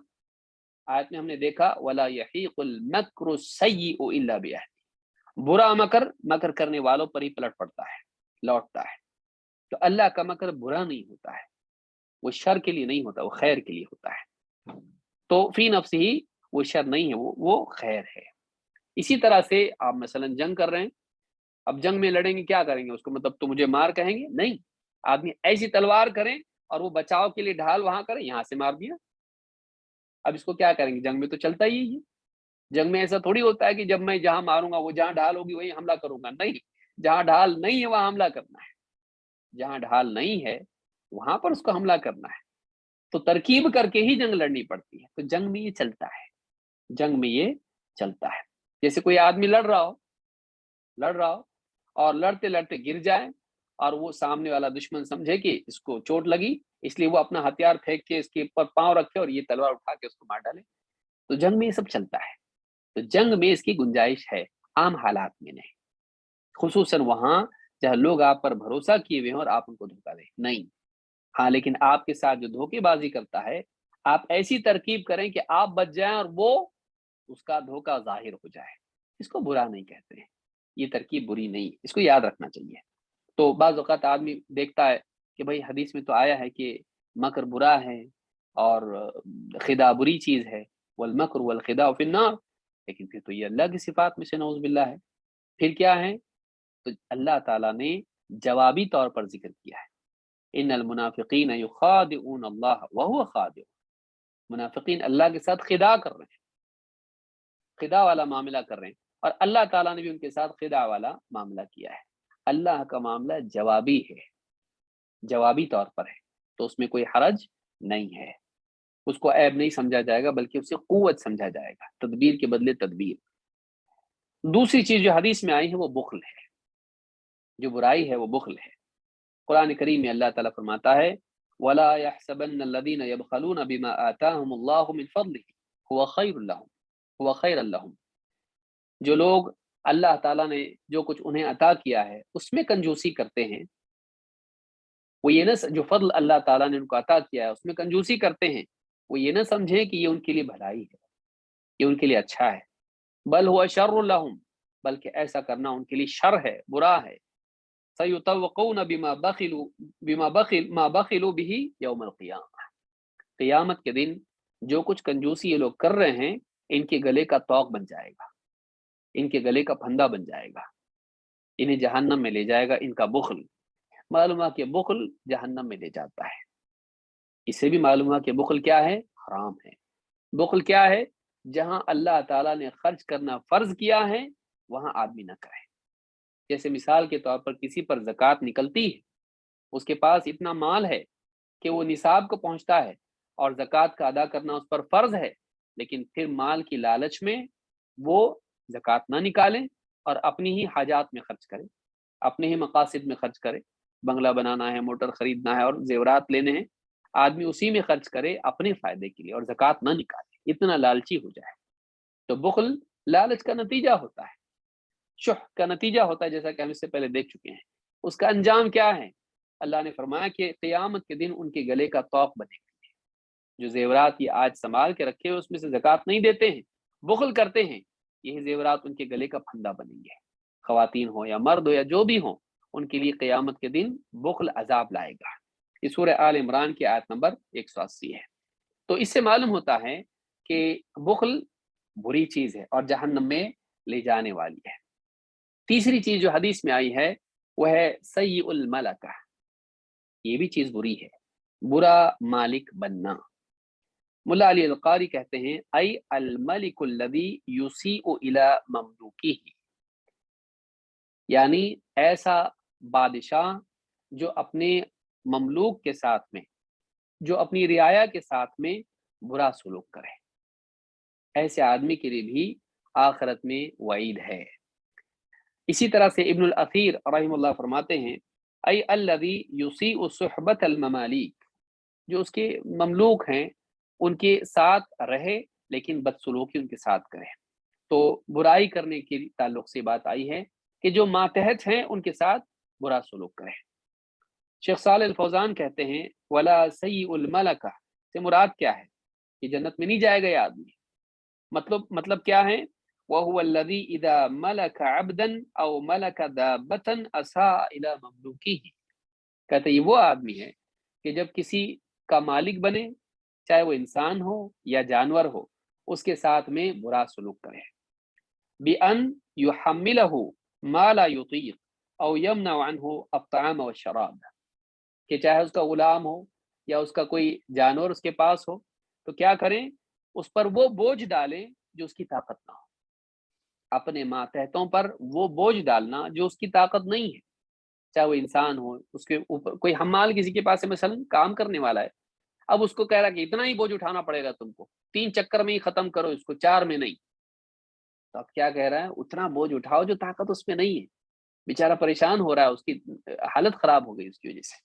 آیت میں ہم نے دیکھا وَلَا يَحِيقُ الْمَكْرُ السَّيِّئُ إِلَّا بِأَهْلِهِ، برا مکر کرنے والوں پر ہی پلٹ پڑتا ہے، لوٹتا ہے۔ تو اللہ کا مکر برا نہیں ہوتا ہے، وہ شر کے لیے نہیں ہوتا، وہ خیر کے لیے ہوتا ہے۔ تو فی نفس ہی وہ شر نہیں ہے، وہ خیر ہے۔ اسی طرح سے آپ مثلا جنگ کر رہے ہیں، اب جنگ میں لڑیں گے، کیا کریں گے؟ اس کو مطلب تو مجھے مار کہیں گے؟ نہیں، آدمی ایسی تلوار کریں اور وہ بچاؤ کے لیے ڈھال وہاں کریں، یہاں سے مار دیا۔ اب اس کو کیا کریں گے؟ جنگ میں تو چلتا ہی ہے، جنگ میں ایسا تھوڑی ہوتا ہے کہ جب میں جہاں ماروں گا وہ جہاں ڈھال ہوگی وہی حملہ کروں گا، نہیں، جہاں ڈھال نہیں ہے وہاں حملہ کرنا ہے، جہاں ڈھال نہیں ہے وہاں پر اس کو حملہ کرنا ہے۔ تو ترکیب کر کے ہی جنگ لڑنی پڑتی ہے، تو جنگ میں یہ چلتا ہے، جنگ میں یہ چلتا ہے۔ جیسے کوئی آدمی لڑ رہا ہو اور لڑتے لڑتے گر جائے اور وہ سامنے والا دشمن سمجھے کہ اس کو چوٹ لگی، اس لیے وہ اپنا ہتھیار پھینک کے اس کے اوپر پاؤں رکھے اور یہ تلوار اٹھا کے اس کو مار ڈالے، تو جنگ میں یہ سب چلتا ہے۔ تو جنگ میں اس کی گنجائش ہے، عام حالات میں نہیں، خصوصاً وہاں جہاں لوگ آپ پر بھروسہ کیے ہوئے ہیں اور آپ ان کو دھوکہ دیں، نہیں۔ ہاں لیکن آپ کے ساتھ جو دھوکے بازی کرتا ہے، آپ ایسی ترکیب کریں کہ آپ بچ جائیں اور وہ اس کا دھوکہ ظاہر ہو جائے، اس کو برا نہیں کہتے ہیں، یہ ترکیب بری نہیں، اس کو یاد رکھنا چاہیے۔ تو بعض اوقات آدمی دیکھتا ہے کہ بھائی حدیث میں تو آیا ہے کہ مکر برا ہے اور خداع بری چیز ہے، والمکر والخداع فی النار، لیکن پھر تو یہ اللہ کی صفات میں سے نعوذ باللہ ہے، پھر کیا ہے؟ تو اللہ تعالیٰ نے جوابی طور پر ذکر کیا ہے ان المنافقین یخادعون اللہ وهو خادع، منافقین اللہ کے ساتھ خداع کر رہے ہیں، خداع والا معاملہ کر رہے ہیں، اور اللہ تعالیٰ نے بھی ان کے ساتھ خداع والا معاملہ کیا ہے۔ اللہ کا معاملہ جوابی ہے، جوابی طور پر ہے، تو اس میں کوئی حرج نہیں ہے۔ اس کو عیب نہیں سمجھا جائے گا بلکہ اسے قوت سمجھا جائے گا، تدبیر کے بدلے تدبیر۔ دوسری چیز جو حدیث میں آئی ہے وہ بخل ہے، جو برائی ہے وہ بخل ہے۔ قرآن کریم میں اللہ تعالیٰ فرماتا ہے وَلَا يَحْسَبَنَّ الَّذِينَ يَبْخَلُونَ بِمَا آتَاهُمُ اللَّهُ مِنْ فَضْلِهِ هُوَ خَيْرٌ لَهُمْ، جو لوگ اللہ تعالیٰ نے جو کچھ انہیں عطا کیا ہے اس میں کنجوسی کرتے ہیں، وہ یہ نہ جو فضل اللہ تعالیٰ نے ان کو عطا کیا ہے اس میں کنجوسی کرتے ہیں، وہ یہ نہ سمجھیں کہ یہ ان کے لیے بھلائی ہے، یہ ان کے لیے اچھا ہے، بل هو شر لهم، بلکہ ایسا کرنا ان کے لیے شر ہے، برا ہے۔ سَيُطَوَّقُونَ ما بخلوا به یوم القیامہ، قیامت کے دن جو کچھ کنجوسی یہ لوگ کر رہے ہیں ان کے گلے کا طوق بن جائے گا، ان کے گلے کا پھندا بن جائے گا، انہیں جہنم میں لے جائے گا ان کا بخل۔ معلوم ہوا کہ بخل جہنم میں لے جاتا ہے۔ اس سے بھی معلوم ہوا کہ بخل کیا ہے؟ حرام ہے۔ بخل کیا ہے؟ جہاں اللہ تعالیٰ نے خرچ کرنا فرض کیا ہے وہاں آدمی نہ کرے۔ جیسے مثال کے طور پر کسی پر زکوٰۃ نکلتی ہے، اس کے پاس اتنا مال ہے کہ وہ نصاب کو پہنچتا ہے اور زکوٰۃ کا ادا کرنا اس پر فرض ہے، لیکن پھر مال کی لالچ میں وہ زکوٰۃ نہ نکالے اور اپنی ہی حاجات میں خرچ کرے، اپنے ہی مقاصد میں خرچ کرے، بنگلہ بنانا ہے، موٹر خریدنا ہے اور زیورات لینے ہیں، آدمی اسی میں خرچ کرے اپنے فائدے کے لیے اور زکوٰۃ نہ نکالے، اتنا لالچی ہو جائے تو بخل لالچ کا نتیجہ ہوتا ہے، شح کا نتیجہ ہوتا ہے، جیسا کہ ہم اس سے پہلے دیکھ چکے ہیں۔ اس کا انجام کیا ہے؟ اللہ نے فرمایا کہ قیامت کے دن ان کے گلے کا طوق بنے گا، جو زیورات یہ آج سنبھال کے رکھے ہوئے اس میں سے زکوٰۃ نہیں دیتے ہیں، بخل کرتے ہیں، یہی زیورات ان کے گلے کا پھندا بنیں گے، خواتین ہو یا مرد ہو یا جو بھی ہوں، ان کے لیے قیامت کے دن بخل عذاب لائے گا۔ یہ سورہ آل عمران کی آیت نمبر 180 ہے۔ تو اس سے معلوم ہوتا ہے کہ بخل بری چیز ہے اور جہنم میں لے جانے والی ہے۔ تیسری چیز جو حدیث میں آئی ہے وہ ہے سیء الملکہ، یہ بھی چیز بری ہے، برا مالک بننا۔ ملا علی القاری کہتے ہیں ای الملک الذی یسیء الی مملوکہ، یعنی ایسا بادشاہ جو اپنے مملوک کے ساتھ میں، جو اپنی رعایا کے ساتھ میں برا سلوک کرے، ایسے آدمی کے لیے بھی آخرت میں وعید ہے۔ اسی طرح سے ابن الاثیر رحم اللہ فرماتے ہیں ای الذی یسیء صحبت الممالک، جو اس کے مملوک ہیں ان کے ساتھ رہے لیکن بدسلوکی ان کے ساتھ کرے۔ تو برائی کرنے کے تعلق سے بات آئی ہے کہ جو ماتحت ہیں ان کے ساتھ برا سلوک کرے۔ شیخ صالح الفوزان کہتے ہیں ولا سیء الملکہ سے مراد کیا ہے؟ کہ جنت میں نہیں جائے گا یہ آدمی، مطلب کیا ہے؟ وَهُوَ الَّذِي إِذَا مَلَكَ عَبْدًا أَوْ مَلَكَ دَابَّةً أَسَاءَ إِلَى مَمْلُوكِهِ، کہتے ہیں یہ وہ آدمی ہے کہ جب کسی کا مالک بنے، چاہے وہ انسان ہو یا جانور ہو، اس کے ساتھ میں برا سلوک کرے۔ بِأَنْ يُحَمِّلَهُ مَا لَا يُطِيقُ أَوْ يَمْنَعُ عَنْهُ الطَّعَامَ وَالشَّرَابَ، کہ چاہے اس کا غلام ہو یا اس کا کوئی جانور اس کے پاس ہو تو کیا کریں؟ اس پر وہ بوجھ ڈالیں جو اس کی طاقت نہ ہو، اپنے ماتحتوں پر وہ بوجھ ڈالنا جو اس کی طاقت نہیں ہے، چاہے وہ انسان ہو، اس کے اوپر کوئی حمال کسی کے پاس ہے مثلا کام کرنے والا ہے، اب اس کو کہہ رہا کہ اتنا ہی بوجھ اٹھانا پڑے گا تم کو، 3 چکر میں ہی ختم کرو اس کو، 4 میں نہیں، تو اب کیا کہہ رہا ہے؟ اتنا بوجھ اٹھاؤ جو طاقت اس میں نہیں ہے، بیچارہ پریشان ہو رہا ہے، اس کی حالت خراب ہو گئی اس کی وجہ سے،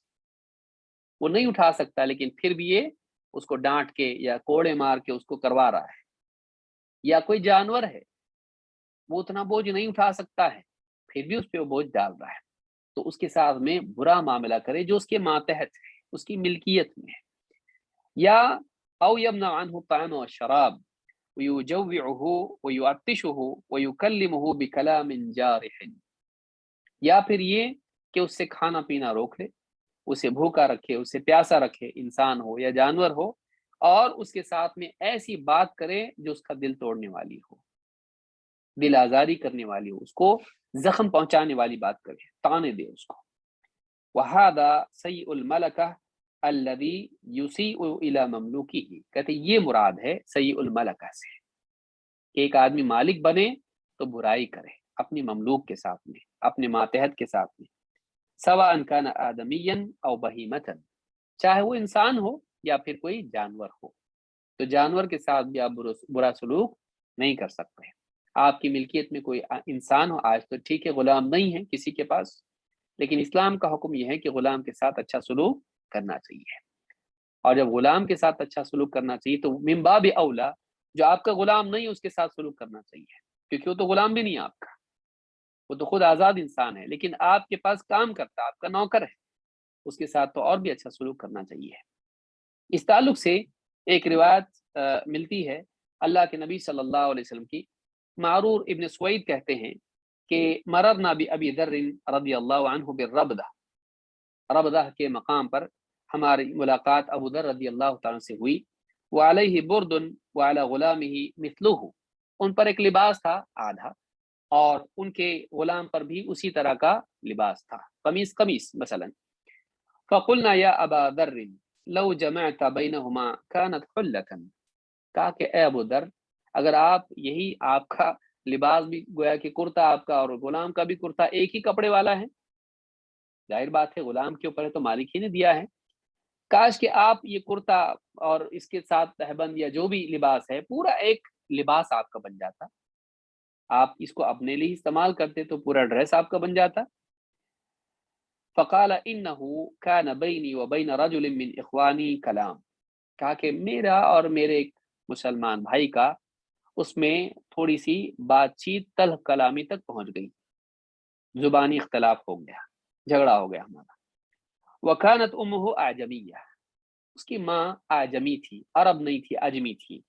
وہ نہیں اٹھا سکتا، لیکن پھر بھی یہ اس کو ڈانٹ کے یا کوڑے مار کے اس کو کروا رہا ہے۔ یا کوئی جانور ہے وہ اتنا بوجھ نہیں اٹھا سکتا ہے پھر بھی اس پہ وہ بوجھ ڈال رہا ہے، تو اس کے ساتھ میں برا معاملہ کرے جو اس کے ماتحت ہے، اس کی ملکیت میں ہے۔ یا او یمنع عنہ الطعام والشراب ویجوعہ ویعطشہ ویکلمہ بکلام جارح، یا پھر یہ کہ اس سے کھانا پینا روک لے، اسے بھوکا رکھے، اسے پیاسا رکھے، انسان ہو یا جانور ہو، اور اس کے ساتھ میں ایسی بات کرے جو اس کا دل توڑنے والی ہو، دل آزاری کرنے والی ہو، اس کو زخم پہنچانے والی بات کرے، تانے دے اس کو۔ وَهَذَا سَيْءُ الْمَلَكَةِ الَّذِي يُسِيءُ إِلَى مَمْلُوكِهِ، کہتے یہ مراد ہے سیء الملکہ سے کہ ایک آدمی مالک بنے تو برائی کرے اپنی مملوک کے ساتھ میں، اپنے ماتحت کے ساتھ میں، سواء كان آدميا او بہیمتا، چاہے وہ انسان ہو یا پھر کوئی جانور ہو۔ تو جانور کے ساتھ بھی آپ برا سلوک نہیں کر سکتے۔ آپ کی ملکیت میں کوئی انسان ہو، آج تو ٹھیک ہے غلام نہیں ہے کسی کے پاس، لیکن اسلام کا حکم یہ ہے کہ غلام کے ساتھ اچھا سلوک کرنا چاہیے، اور جب غلام کے ساتھ اچھا سلوک کرنا چاہیے تو من باب اولا جو آپ کا غلام نہیں ہے اس کے ساتھ سلوک کرنا چاہیے، کیونکہ وہ تو غلام بھی نہیں ہے آپ کا، وہ تو خود آزاد انسان ہے، لیکن آپ کے پاس کام کرتا ہے، آپ کا نوکر ہے، اس کے ساتھ تو اور بھی اچھا سلوک کرنا چاہیے۔ اس تعلق سے ایک روایت ملتی ہے اللہ کے نبی صلی اللہ علیہ وسلم کی، معرور ابن سوید کہتے ہیں کہ مررنا بأبی ذر رضی اللہ عنہ بالربدہ، ربدہ کے مقام پر ہماری ملاقات ابو ذر رضی اللہ تعالیٰ سے ہوئی، وعلیہ برد وعلی غلامہ مثلہ، ان پر ایک لباس تھا آدھا، اور ان کے غلام پر بھی اسی طرح کا لباس تھا، قمیص مثلا۔ فقلنا یا ابا ذر لو جمعت بینہما کانت حلۃ، کہا کہ اے ابو ذر اگر آپ یہی آپ کا لباس بھی گویا کہ کرتا آپ کا اور غلام کا بھی کرتا ایک ہی کپڑے والا ہے، ظاہر بات ہے غلام کے اوپر ہے تو مالک ہی نے دیا ہے، کاش کہ آپ یہ کرتا اور اس کے ساتھ تہبند یا جو بھی لباس ہے پورا ایک لباس آپ کا بن جاتا، آپ اس کو اپنے لیے استعمال کرتے تو پورا ڈریس آپ کا بن جاتا۔ فقال انه كان بيني وبين رجل من اخواني کلام، کہا کہ میرا اور میرے ایک مسلمان بھائی کا اس میں تھوڑی سی بات چیت تلخ کلامی تک پہنچ گئی، زبانی اختلاف ہو گیا، جھگڑا ہو گیا ہمارا۔ وكانت امه اعجمیہ، اس کی ماں اعجمی تھی، عرب نہیں تھی، اجمی تھی،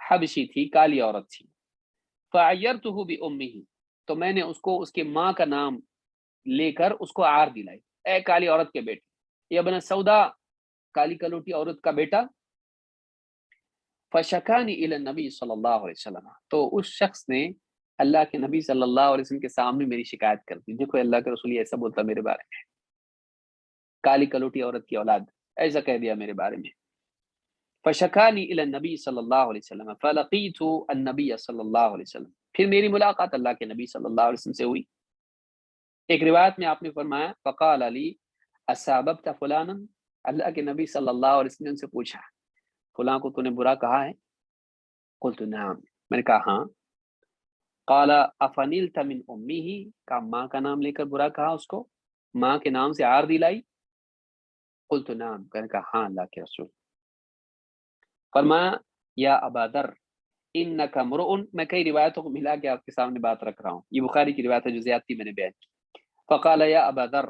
حبشی تھی، کالی عورت تھی۔ فعیرته بامه، تو میں نے اس کو اس کے ماں کا نام لے کر اس کو عار دلائی، اے کالی عورت کے بیٹے، یا ابن سودا، کالی کلوٹی عورت کا بیٹا۔ فشکانی الی النبی صلی اللہ علیہ وسلم، تو اس شخص نے اللہ کے نبی صلی اللہ علیہ وسلم کے سامنے میری شکایت کر دی، دیکھو اللہ کے رسول ایسا بولتا میرے بارے میں، کالی کلوٹی عورت کی اولاد، ایسا کہہ دیا میرے بارے میں۔ فشکانی الی النبی صلی اللہ علیہ وسلم فلقیت النبی صلی اللہ علیہ وسلم، پھر میری ملاقات اللہ کے نبی صلی اللہ علیہ وسلم سے ہوئی۔ ایک روایت میں آپ نے فرمایا فقال علی اساببت فلانا، اللہ کے نبی صلی اللہ علیہ وسلم سے پوچھا فلاں کو تو نے برا کہا ہے؟ قلت نعم، میں نے کہا ہاں۔ قال افنلت من امہ، کہا ماں کا نام لے کر برا کہا اس کو، ماں کے نام سے عار دلائی؟ قلت نعم، میں نے کہا ہاں اللہ کے رسول۔ فرمایا یا ابا ذر انک امرؤ، میں کئی روایتوں کو ملا کے آپ کے سامنے بات رکھ رہا ہوں، یہ بخاری کی روایت ہے جو زیادتی میں نے بیان کی۔ فقال یا ابا ذر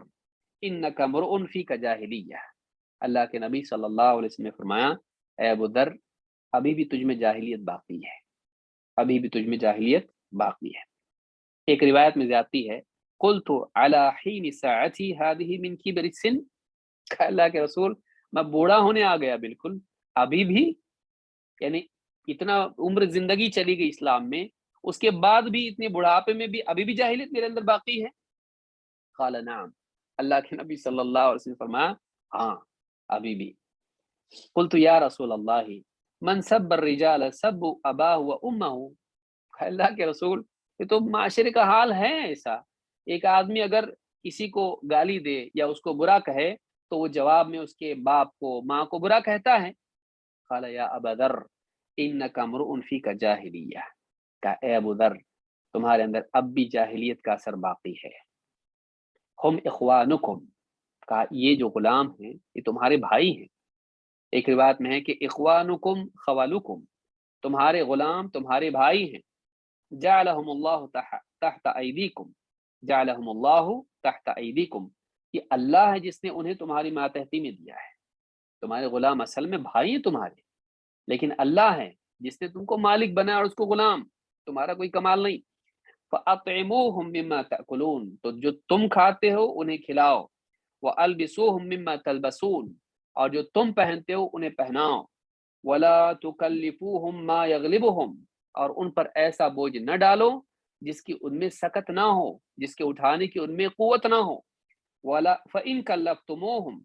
انک امرؤ فیک جاہلیہ، اللہ کے نبی صلی اللہ علیہ وسلم نے فرمایا اے ابو ذر ابھی بھی تجھ میں جاہلیت باقی ہے، ابھی بھی تجھ میں جاہلیت باقی ہے۔ ایک روایت میں زیادتی ہے قلت علی حین ساعتی هذه من کبر السن، کہ اللہ کے رسول میں بوڑھا ہونے آ گیا بالکل، ابھی بھی، یعنی اتنا عمر زندگی چلی گئی اسلام میں، اس کے بعد بھی اتنے بڑھاپے میں بھی ابھی بھی جاہلیت میرے اندر باقی ہے؟ قال نعم، اللہ کے نبی صلی اللہ علیہ وسلم فرمایا ہاں ابھی بھی۔ قلت یا رسول اللہ من سب الرجال سب اباہ و امہ، اللہ کے رسول یہ تو معاشرے کا حال ہے ایسا، ایک آدمی اگر کسی کو گالی دے یا اس کو برا کہے تو وہ جواب میں اس کے باپ کو ماں کو برا کہتا ہے۔ قال یا ابا ذر انک امرؤ فیک جاہلیہ، کہ اے ابو ذر تمہارے اندر اب بھی جاہلیت کا اثر باقی ہے۔ ہم اخوانکم، کہا یہ جو غلام ہیں یہ تمہارے بھائی ہیں، ایک روایت میں ہے کہ اخوانکم خوالکم، تمہارے غلام تمہارے بھائی ہیں، جعلہم اللہ تحت ایدیکم، جعلہم اللہ تحت ایدیکم، یہ اللہ ہے جس نے انہیں تمہاری ماتحتی میں دیا ہے، تمہارے غلام اصل میں بھائی ہیں تمہارے، لیکن اللہ ہے جس نے تم کو مالک بنایا اور اس کو غلام، تمہارا کوئی کمال نہیں۔ فَأَطْعِمُوهُمْ مِمَّا تَأْكُلُونَ، تو جو تم کھاتے ہو انہیں کھلاؤ، وَأَلْبِسُوهُمْ مِمَّا تَلْبَسُونَ، اور جو تم پہنتے ہو انہیں پہناؤ، وَلَا تُكَلِّفُوهُمْ مَا يَغْلِبُهُمْ، اور ان پر ایسا بوجھ نہ ڈالو جس کی ان میں سکت نہ ہو، جس کے اٹھانے کی ان میں قوت نہ ہو، وَلَا فَإِن كَلَّفْتُمُوهُمْ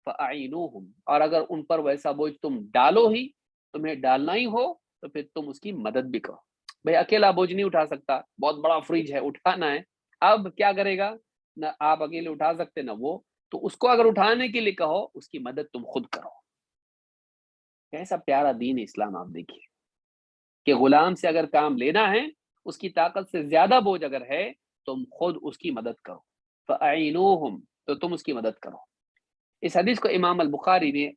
فَأَعِينُوهُمْ، اور اگر ان پر ویسا بوجھ تم ڈالو ہی، تمہیں ڈالنا ہی ہو تو پھر تم اس کی مدد بھی کرو۔ بھئی اکیلا بوجھ نہیں اٹھا سکتا، بہت بڑا فریج ہے اٹھانا ہے، اب کیا کرے گا، نہ آپ اکیلے اٹھا سکتے نہ وہ، تو اس کو اگر اٹھانے کے لیے کہو اس کی مدد تم خود کرو۔ کیسا پیارا دین اسلام آپ دیکھیے کہ غلام سے اگر کام لینا ہے، اس کی طاقت سے زیادہ بوجھ اگر ہے، تم خود اس کی مدد کرو، فَأَعِنُوهُمْ، تو تم اس کی مدد کرو۔ اس حدیث کو امام البخاری نے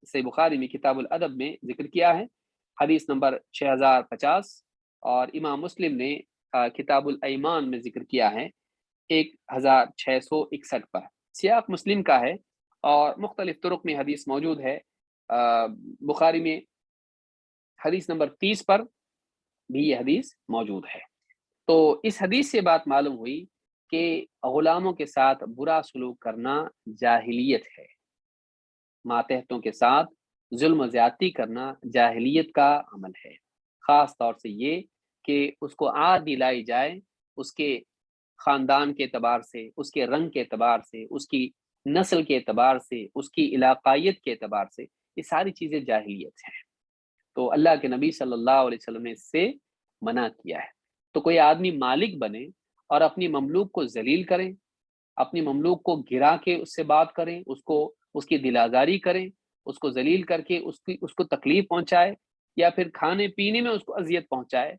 صحیح بخاری میں کتاب الادب میں ذکر کیا ہے، حدیث نمبر 6050، اور امام مسلم نے کتاب الایمان میں ذکر کیا ہے 1661 پر۔ سیاق مسلم کا ہے اور مختلف طرق میں حدیث موجود ہے۔ بخاری میں حدیث نمبر 30 پر بھی یہ حدیث موجود ہے۔ تو اس حدیث سے بات معلوم ہوئی کہ غلاموں کے ساتھ برا سلوک کرنا جاہلیت ہے، ماتحتوں کے ساتھ ظلم و زیادتی کرنا جاہلیت کا عمل ہے، خاص طور سے یہ کہ اس کو عاد دلائی جائے اس کے خاندان کے اعتبار سے، اس کے رنگ کے اعتبار سے، اس کی نسل کے اعتبار سے، اس کی علاقائیت کے اعتبار سے، یہ ساری چیزیں جاہلیت ہیں۔ تو اللہ کے نبی صلی اللہ علیہ وسلم نے اس سے منع کیا ہے۔ تو کوئی آدمی مالک بنے اور اپنی مملوک کو ذلیل کریں، اپنی مملوک کو گرا کے اس سے بات کریں، اس کی دل آزاری کریں، اس کو ذلیل کر کے اس کو تکلیف پہنچائے، یا پھر کھانے پینے میں اس کو اذیت پہنچائے،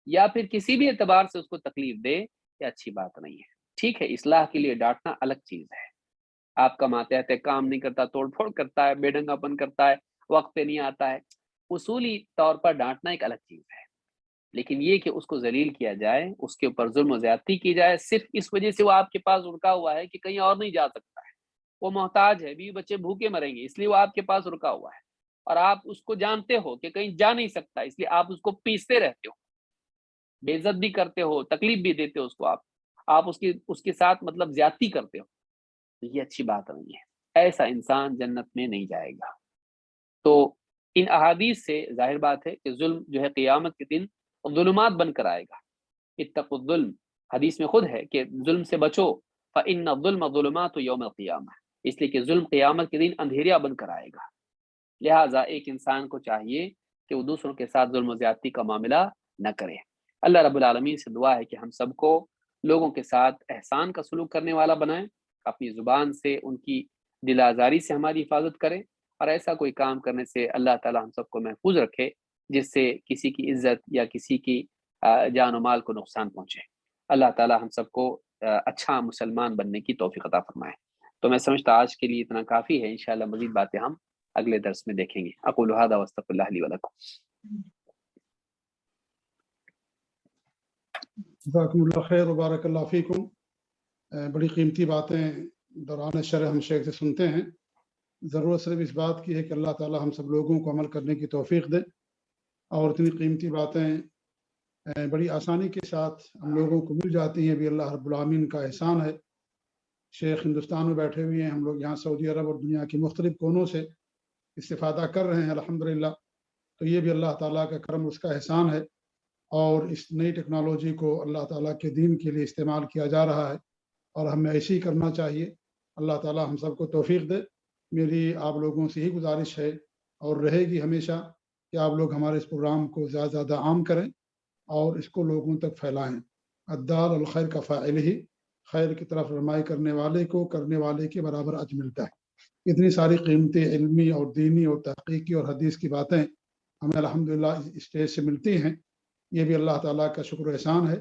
یا پھر کسی بھی اعتبار سے اس کو تکلیف دے، یہ اچھی بات نہیں ہے۔ ٹھیک ہے، اصلاح کے لیے ڈانٹنا الگ چیز ہے۔ آپ کا ماتحت کام نہیں کرتا، توڑ پھوڑ کرتا ہے، بے ڈنگا پن کرتا ہے، وقت پہ نہیں آتا ہے، اصولی طور پر ڈانٹنا ایک الگ چیز ہے۔ لیکن یہ کہ اس کو ذلیل کیا جائے، اس کے اوپر ظلم و زیادتی کی جائے، صرف اس وجہ سے وہ آپ کے پاس رکا ہوا ہے کہ کہیں اور نہیں جا سکتا ہے، وہ محتاج ہے، بیوی بچے بھوکے مریں گے، اس لیے وہ آپ کے پاس رکا ہوا ہے، اور آپ اس کو جانتے ہو کہ کہیں جا نہیں سکتا، اس لیے آپ اس کو پیستے رہتے ہو، بے عزت بھی کرتے ہو، تکلیف بھی دیتے ہو اس کو، آپ اس کے ساتھ مطلب زیادتی کرتے ہو، یہ اچھی بات نہیں ہے۔ ایسا انسان جنت میں نہیں جائے گا۔ تو ان احادیث سے ظاہر بات ہے کہ ظلم جو ہے قیامت کے دن ظلمات بن کر آئے گا۔ اتقوا الظلم، حدیث میں خود ہے کہ ظلم سے بچو، فإن الظلم ظلمات یوم القیامہ، اس لیے کہ ظلم قیامت کے دن اندھیریا بن کر آئے گا۔ لہٰذا ایک انسان کو چاہیے کہ وہ دوسروں کے ساتھ ظلم و زیادتی کا معاملہ نہ کرے۔ اللہ رب العالمین سے دعا ہے کہ ہم سب کو لوگوں کے ساتھ احسان کا سلوک کرنے والا بنائیں، اپنی زبان سے ان کی دل آزاری سے ہماری حفاظت کریں، اور ایسا کوئی کام کرنے سے اللہ تعالی ہم سب کو محفوظ رکھے جس سے کسی کی عزت یا کسی کی جان و مال کو نقصان پہنچے۔ اللہ تعالی ہم سب کو اچھا مسلمان بننے کی توفیق عطا فرمائے۔ تو میں سمجھتا آج کے لیے اتنا کافی ہے، انشاءاللہ مزید باتیں ہم اگلے درس میں دیکھیں گے۔ اقول ھذا واستغفر اللہ لی ولکم۔ جزاکم اللہ خیر و بارک اللہ فیکم۔ بڑی قیمتی باتیں دوران شرح ہم شیخ سے سنتے ہیں۔ ضرورت صرف اس بات کی ہے کہ اللہ تعالی ہم سب لوگوں کو عمل کرنے کی توفیق دے، اور اتنی قیمتی باتیں بڑی آسانی کے ساتھ ہم لوگوں کو مل جاتی ہیں، بھی اللہ رب العالمین کا احسان ہے۔ شیخ ہندوستان میں بیٹھے ہوئے ہیں، ہم لوگ یہاں سعودی عرب اور دنیا کے مختلف کونوں سے استفادہ کر رہے ہیں الحمدللہ۔ تو یہ بھی اللہ تعالیٰ کا کرم، اس کا احسان ہے، اور اس نئی ٹیکنالوجی کو اللہ تعالیٰ کے دین کے لیے استعمال کیا جا رہا ہے، اور ہمیں ایسے ہی کرنا چاہیے۔ اللہ تعالیٰ ہم سب کو توفیق دے۔ میری آپ لوگوں سے ہی گزارش ہے اور رہے گی ہمیشہ کہ آپ لوگ ہمارے اس پروگرام کو زیادہ زیادہ عام کریں اور اس کو لوگوں تک پھیلائیں۔ الدال الخیر کا فاعل ہی، خیر کی طرف رہنمائی کرنے والے کو کرنے والے کے برابر اجر ملتا ہے۔ اتنی ساری قیمتی علمی اور دینی اور تحقیقی اور حدیث کی باتیں ہمیں الحمدللہ اس اسٹیج سے ملتی ہیں، یہ بھی اللہ تعالیٰ کا شکر و احسان ہے۔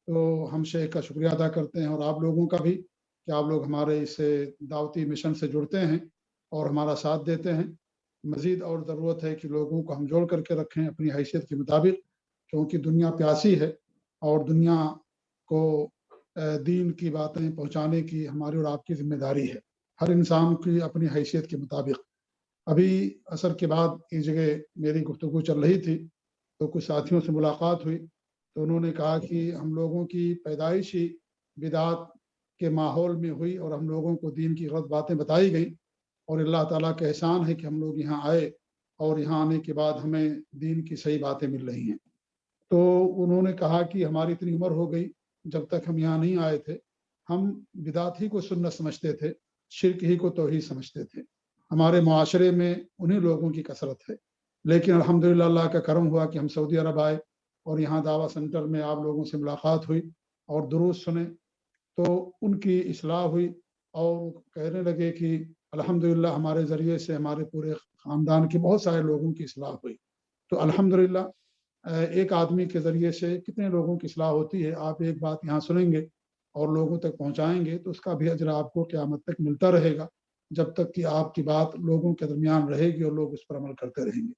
تو ہم شیخ کا شکریہ ادا کرتے ہیں، اور آپ لوگوں کا بھی کہ آپ لوگ ہمارے اس دعوتی مشن سے جڑتے ہیں اور ہمارا ساتھ دیتے ہیں۔ مزید اور ضرورت ہے کہ لوگوں کو ہم جوڑ کر کے رکھیں اپنی حیثیت کے مطابق، کیونکہ دنیا پیاسی ہے، اور دنیا کو دین کی باتیں پہنچانے کی ہماری اور آپ کی ذمہ داری ہے، ہر انسان کی اپنی حیثیت کے مطابق۔ ابھی عصر کے بعد ایک جگہ میری گفتگو چل رہی تھی تو کچھ ساتھیوں سے ملاقات ہوئی، تو انہوں نے کہا کہ ہم لوگوں کی پیدائش ہی بدعات کے ماحول میں ہوئی، اور ہم لوگوں کو دین کی غلط باتیں بتائی گئیں، اور اللہ تعالیٰ کا احسان ہے کہ ہم لوگ یہاں آئے، اور یہاں آنے کے بعد ہمیں دین کی صحیح باتیں مل رہی ہیں۔ تو انہوں نے کہا کہ ہماری اتنی عمر ہو گئی، جب تک ہم یہاں نہیں آئے تھے ہم بدعت ہی کو سنت سمجھتے تھے، شرک ہی کو توحید سمجھتے تھے۔ ہمارے معاشرے میں انہی لوگوں کی کثرت ہے، لیکن الحمدللہ اللہ کا کرم ہوا کہ ہم سعودی عرب آئے، اور یہاں دعویٰ سینٹر میں آپ لوگوں سے ملاقات ہوئی اور دروس سنے، تو ان کی اصلاح ہوئی، اور کہنے لگے کہ الحمدللہ ہمارے ذریعے سے ہمارے پورے خاندان کے بہت سارے لوگوں کی اصلاح ہوئی. تو الحمدللہ ایک آدمی کے ذریعے سے کتنے لوگوں کی اصلاح ہوتی ہے. آپ ایک بات یہاں سنیں گے اور لوگوں تک پہنچائیں گے تو اس کا بھی اجر آپ کو قیامت تک ملتا رہے گا، جب تک کہ آپ کی بات لوگوں کے درمیان رہے گی اور لوگ اس پر عمل کرتے رہیں گے.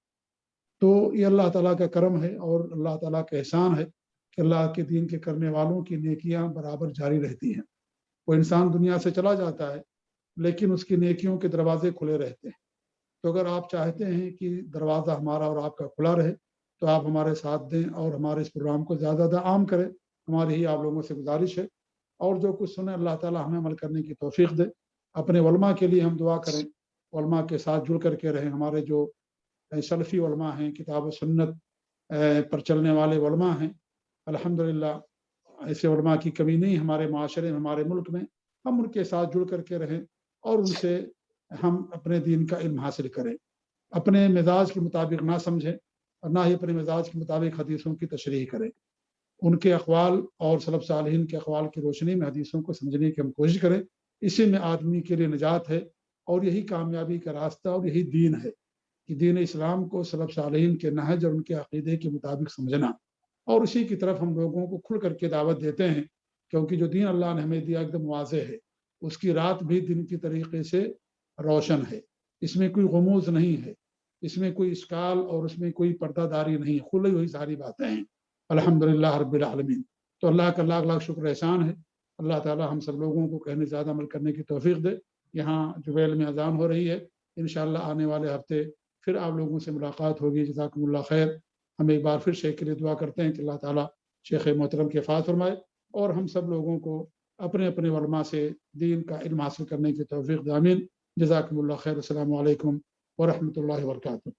تو یہ اللہ تعالیٰ کا کرم ہے اور اللہ تعالیٰ کا احسان ہے کہ اللہ کے دین کے کرنے والوں کی نیکیاں برابر جاری رہتی ہیں. وہ انسان دنیا سے چلا جاتا ہے لیکن اس کی نیکیوں کے دروازے کھلے رہتے ہیں. تو اگر آپ چاہتے ہیں کہ دروازہ ہمارا اور آپ کا کھلا رہے تو آپ ہمارے ساتھ دیں اور ہمارے اس پروگرام کو زیادہ زیادہ عام کریں. ہماری ہی آپ لوگوں سے گزارش ہے. اور جو کچھ سنیں اللہ تعالیٰ ہمیں عمل کرنے کی توفیق دے. اپنے علماء کے لیے ہم دعا کریں، علماء کے ساتھ جڑ کر کے رہیں. ہمارے جو سلفی علماء ہیں، کتاب و سنت پر چلنے والے علماء ہیں، الحمدللہ ایسے علماء کی کمی نہیں ہمارے معاشرے میں، ہمارے ملک میں. ہم ان کے ساتھ جڑ کر کے رہیں اور ان سے ہم اپنے دین کا علم حاصل کریں. اپنے مزاج کے مطابق نہ سمجھیں اور نہ ہی اپنے مزاج کے مطابق حدیثوں کی تشریح کریں. ان کے اقوال اور سلف صالحین کے اقوال کی روشنی میں حدیثوں کو سمجھنے کی ہم کوشش کریں. اسی میں آدمی کے لیے نجات ہے اور یہی کامیابی کا راستہ اور یہی دین ہے کہ دین اسلام کو سلف صالحین کے نہج اور ان کے عقیدے کے مطابق سمجھنا. اور اسی کی طرف ہم لوگوں کو کھل کر کے دعوت دیتے ہیں، کیونکہ جو دین اللہ نے ہمیں دیا ایک دم واضح ہے. اس کی رات بھی دن کی طریقے سے روشن ہے. اس میں کوئی غموض نہیں ہے، اس میں کوئی اشکال اور اس میں کوئی پردہ داری نہیں، کھلی ہوئی ساری باتیں ہیں. الحمدللہ رب العالمین. تو اللہ کا لاکھ لاکھ شکر احسان ہے. اللہ تعالی ہم سب لوگوں کو کہنے زیادہ عمل کرنے کی توفیق دے. یہاں جبیل میں اذان ہو رہی ہے، انشاءاللہ آنے والے ہفتے پھر آپ لوگوں سے ملاقات ہوگی. جزاکم اللہ خیر. ہم ایک بار پھر شیخ کے لیے دعا کرتے ہیں کہ اللہ تعالیٰ شیخ محترم کے حفاظت فرمائے اور ہم سب لوگوں کو اپنے اپنے علماء سے دین کا علم حاصل کرنے کی توفیق دے. آمین. جزاکم اللہ خیر. السلام علیکم ورحمۃ اللہ وبرکاتہ.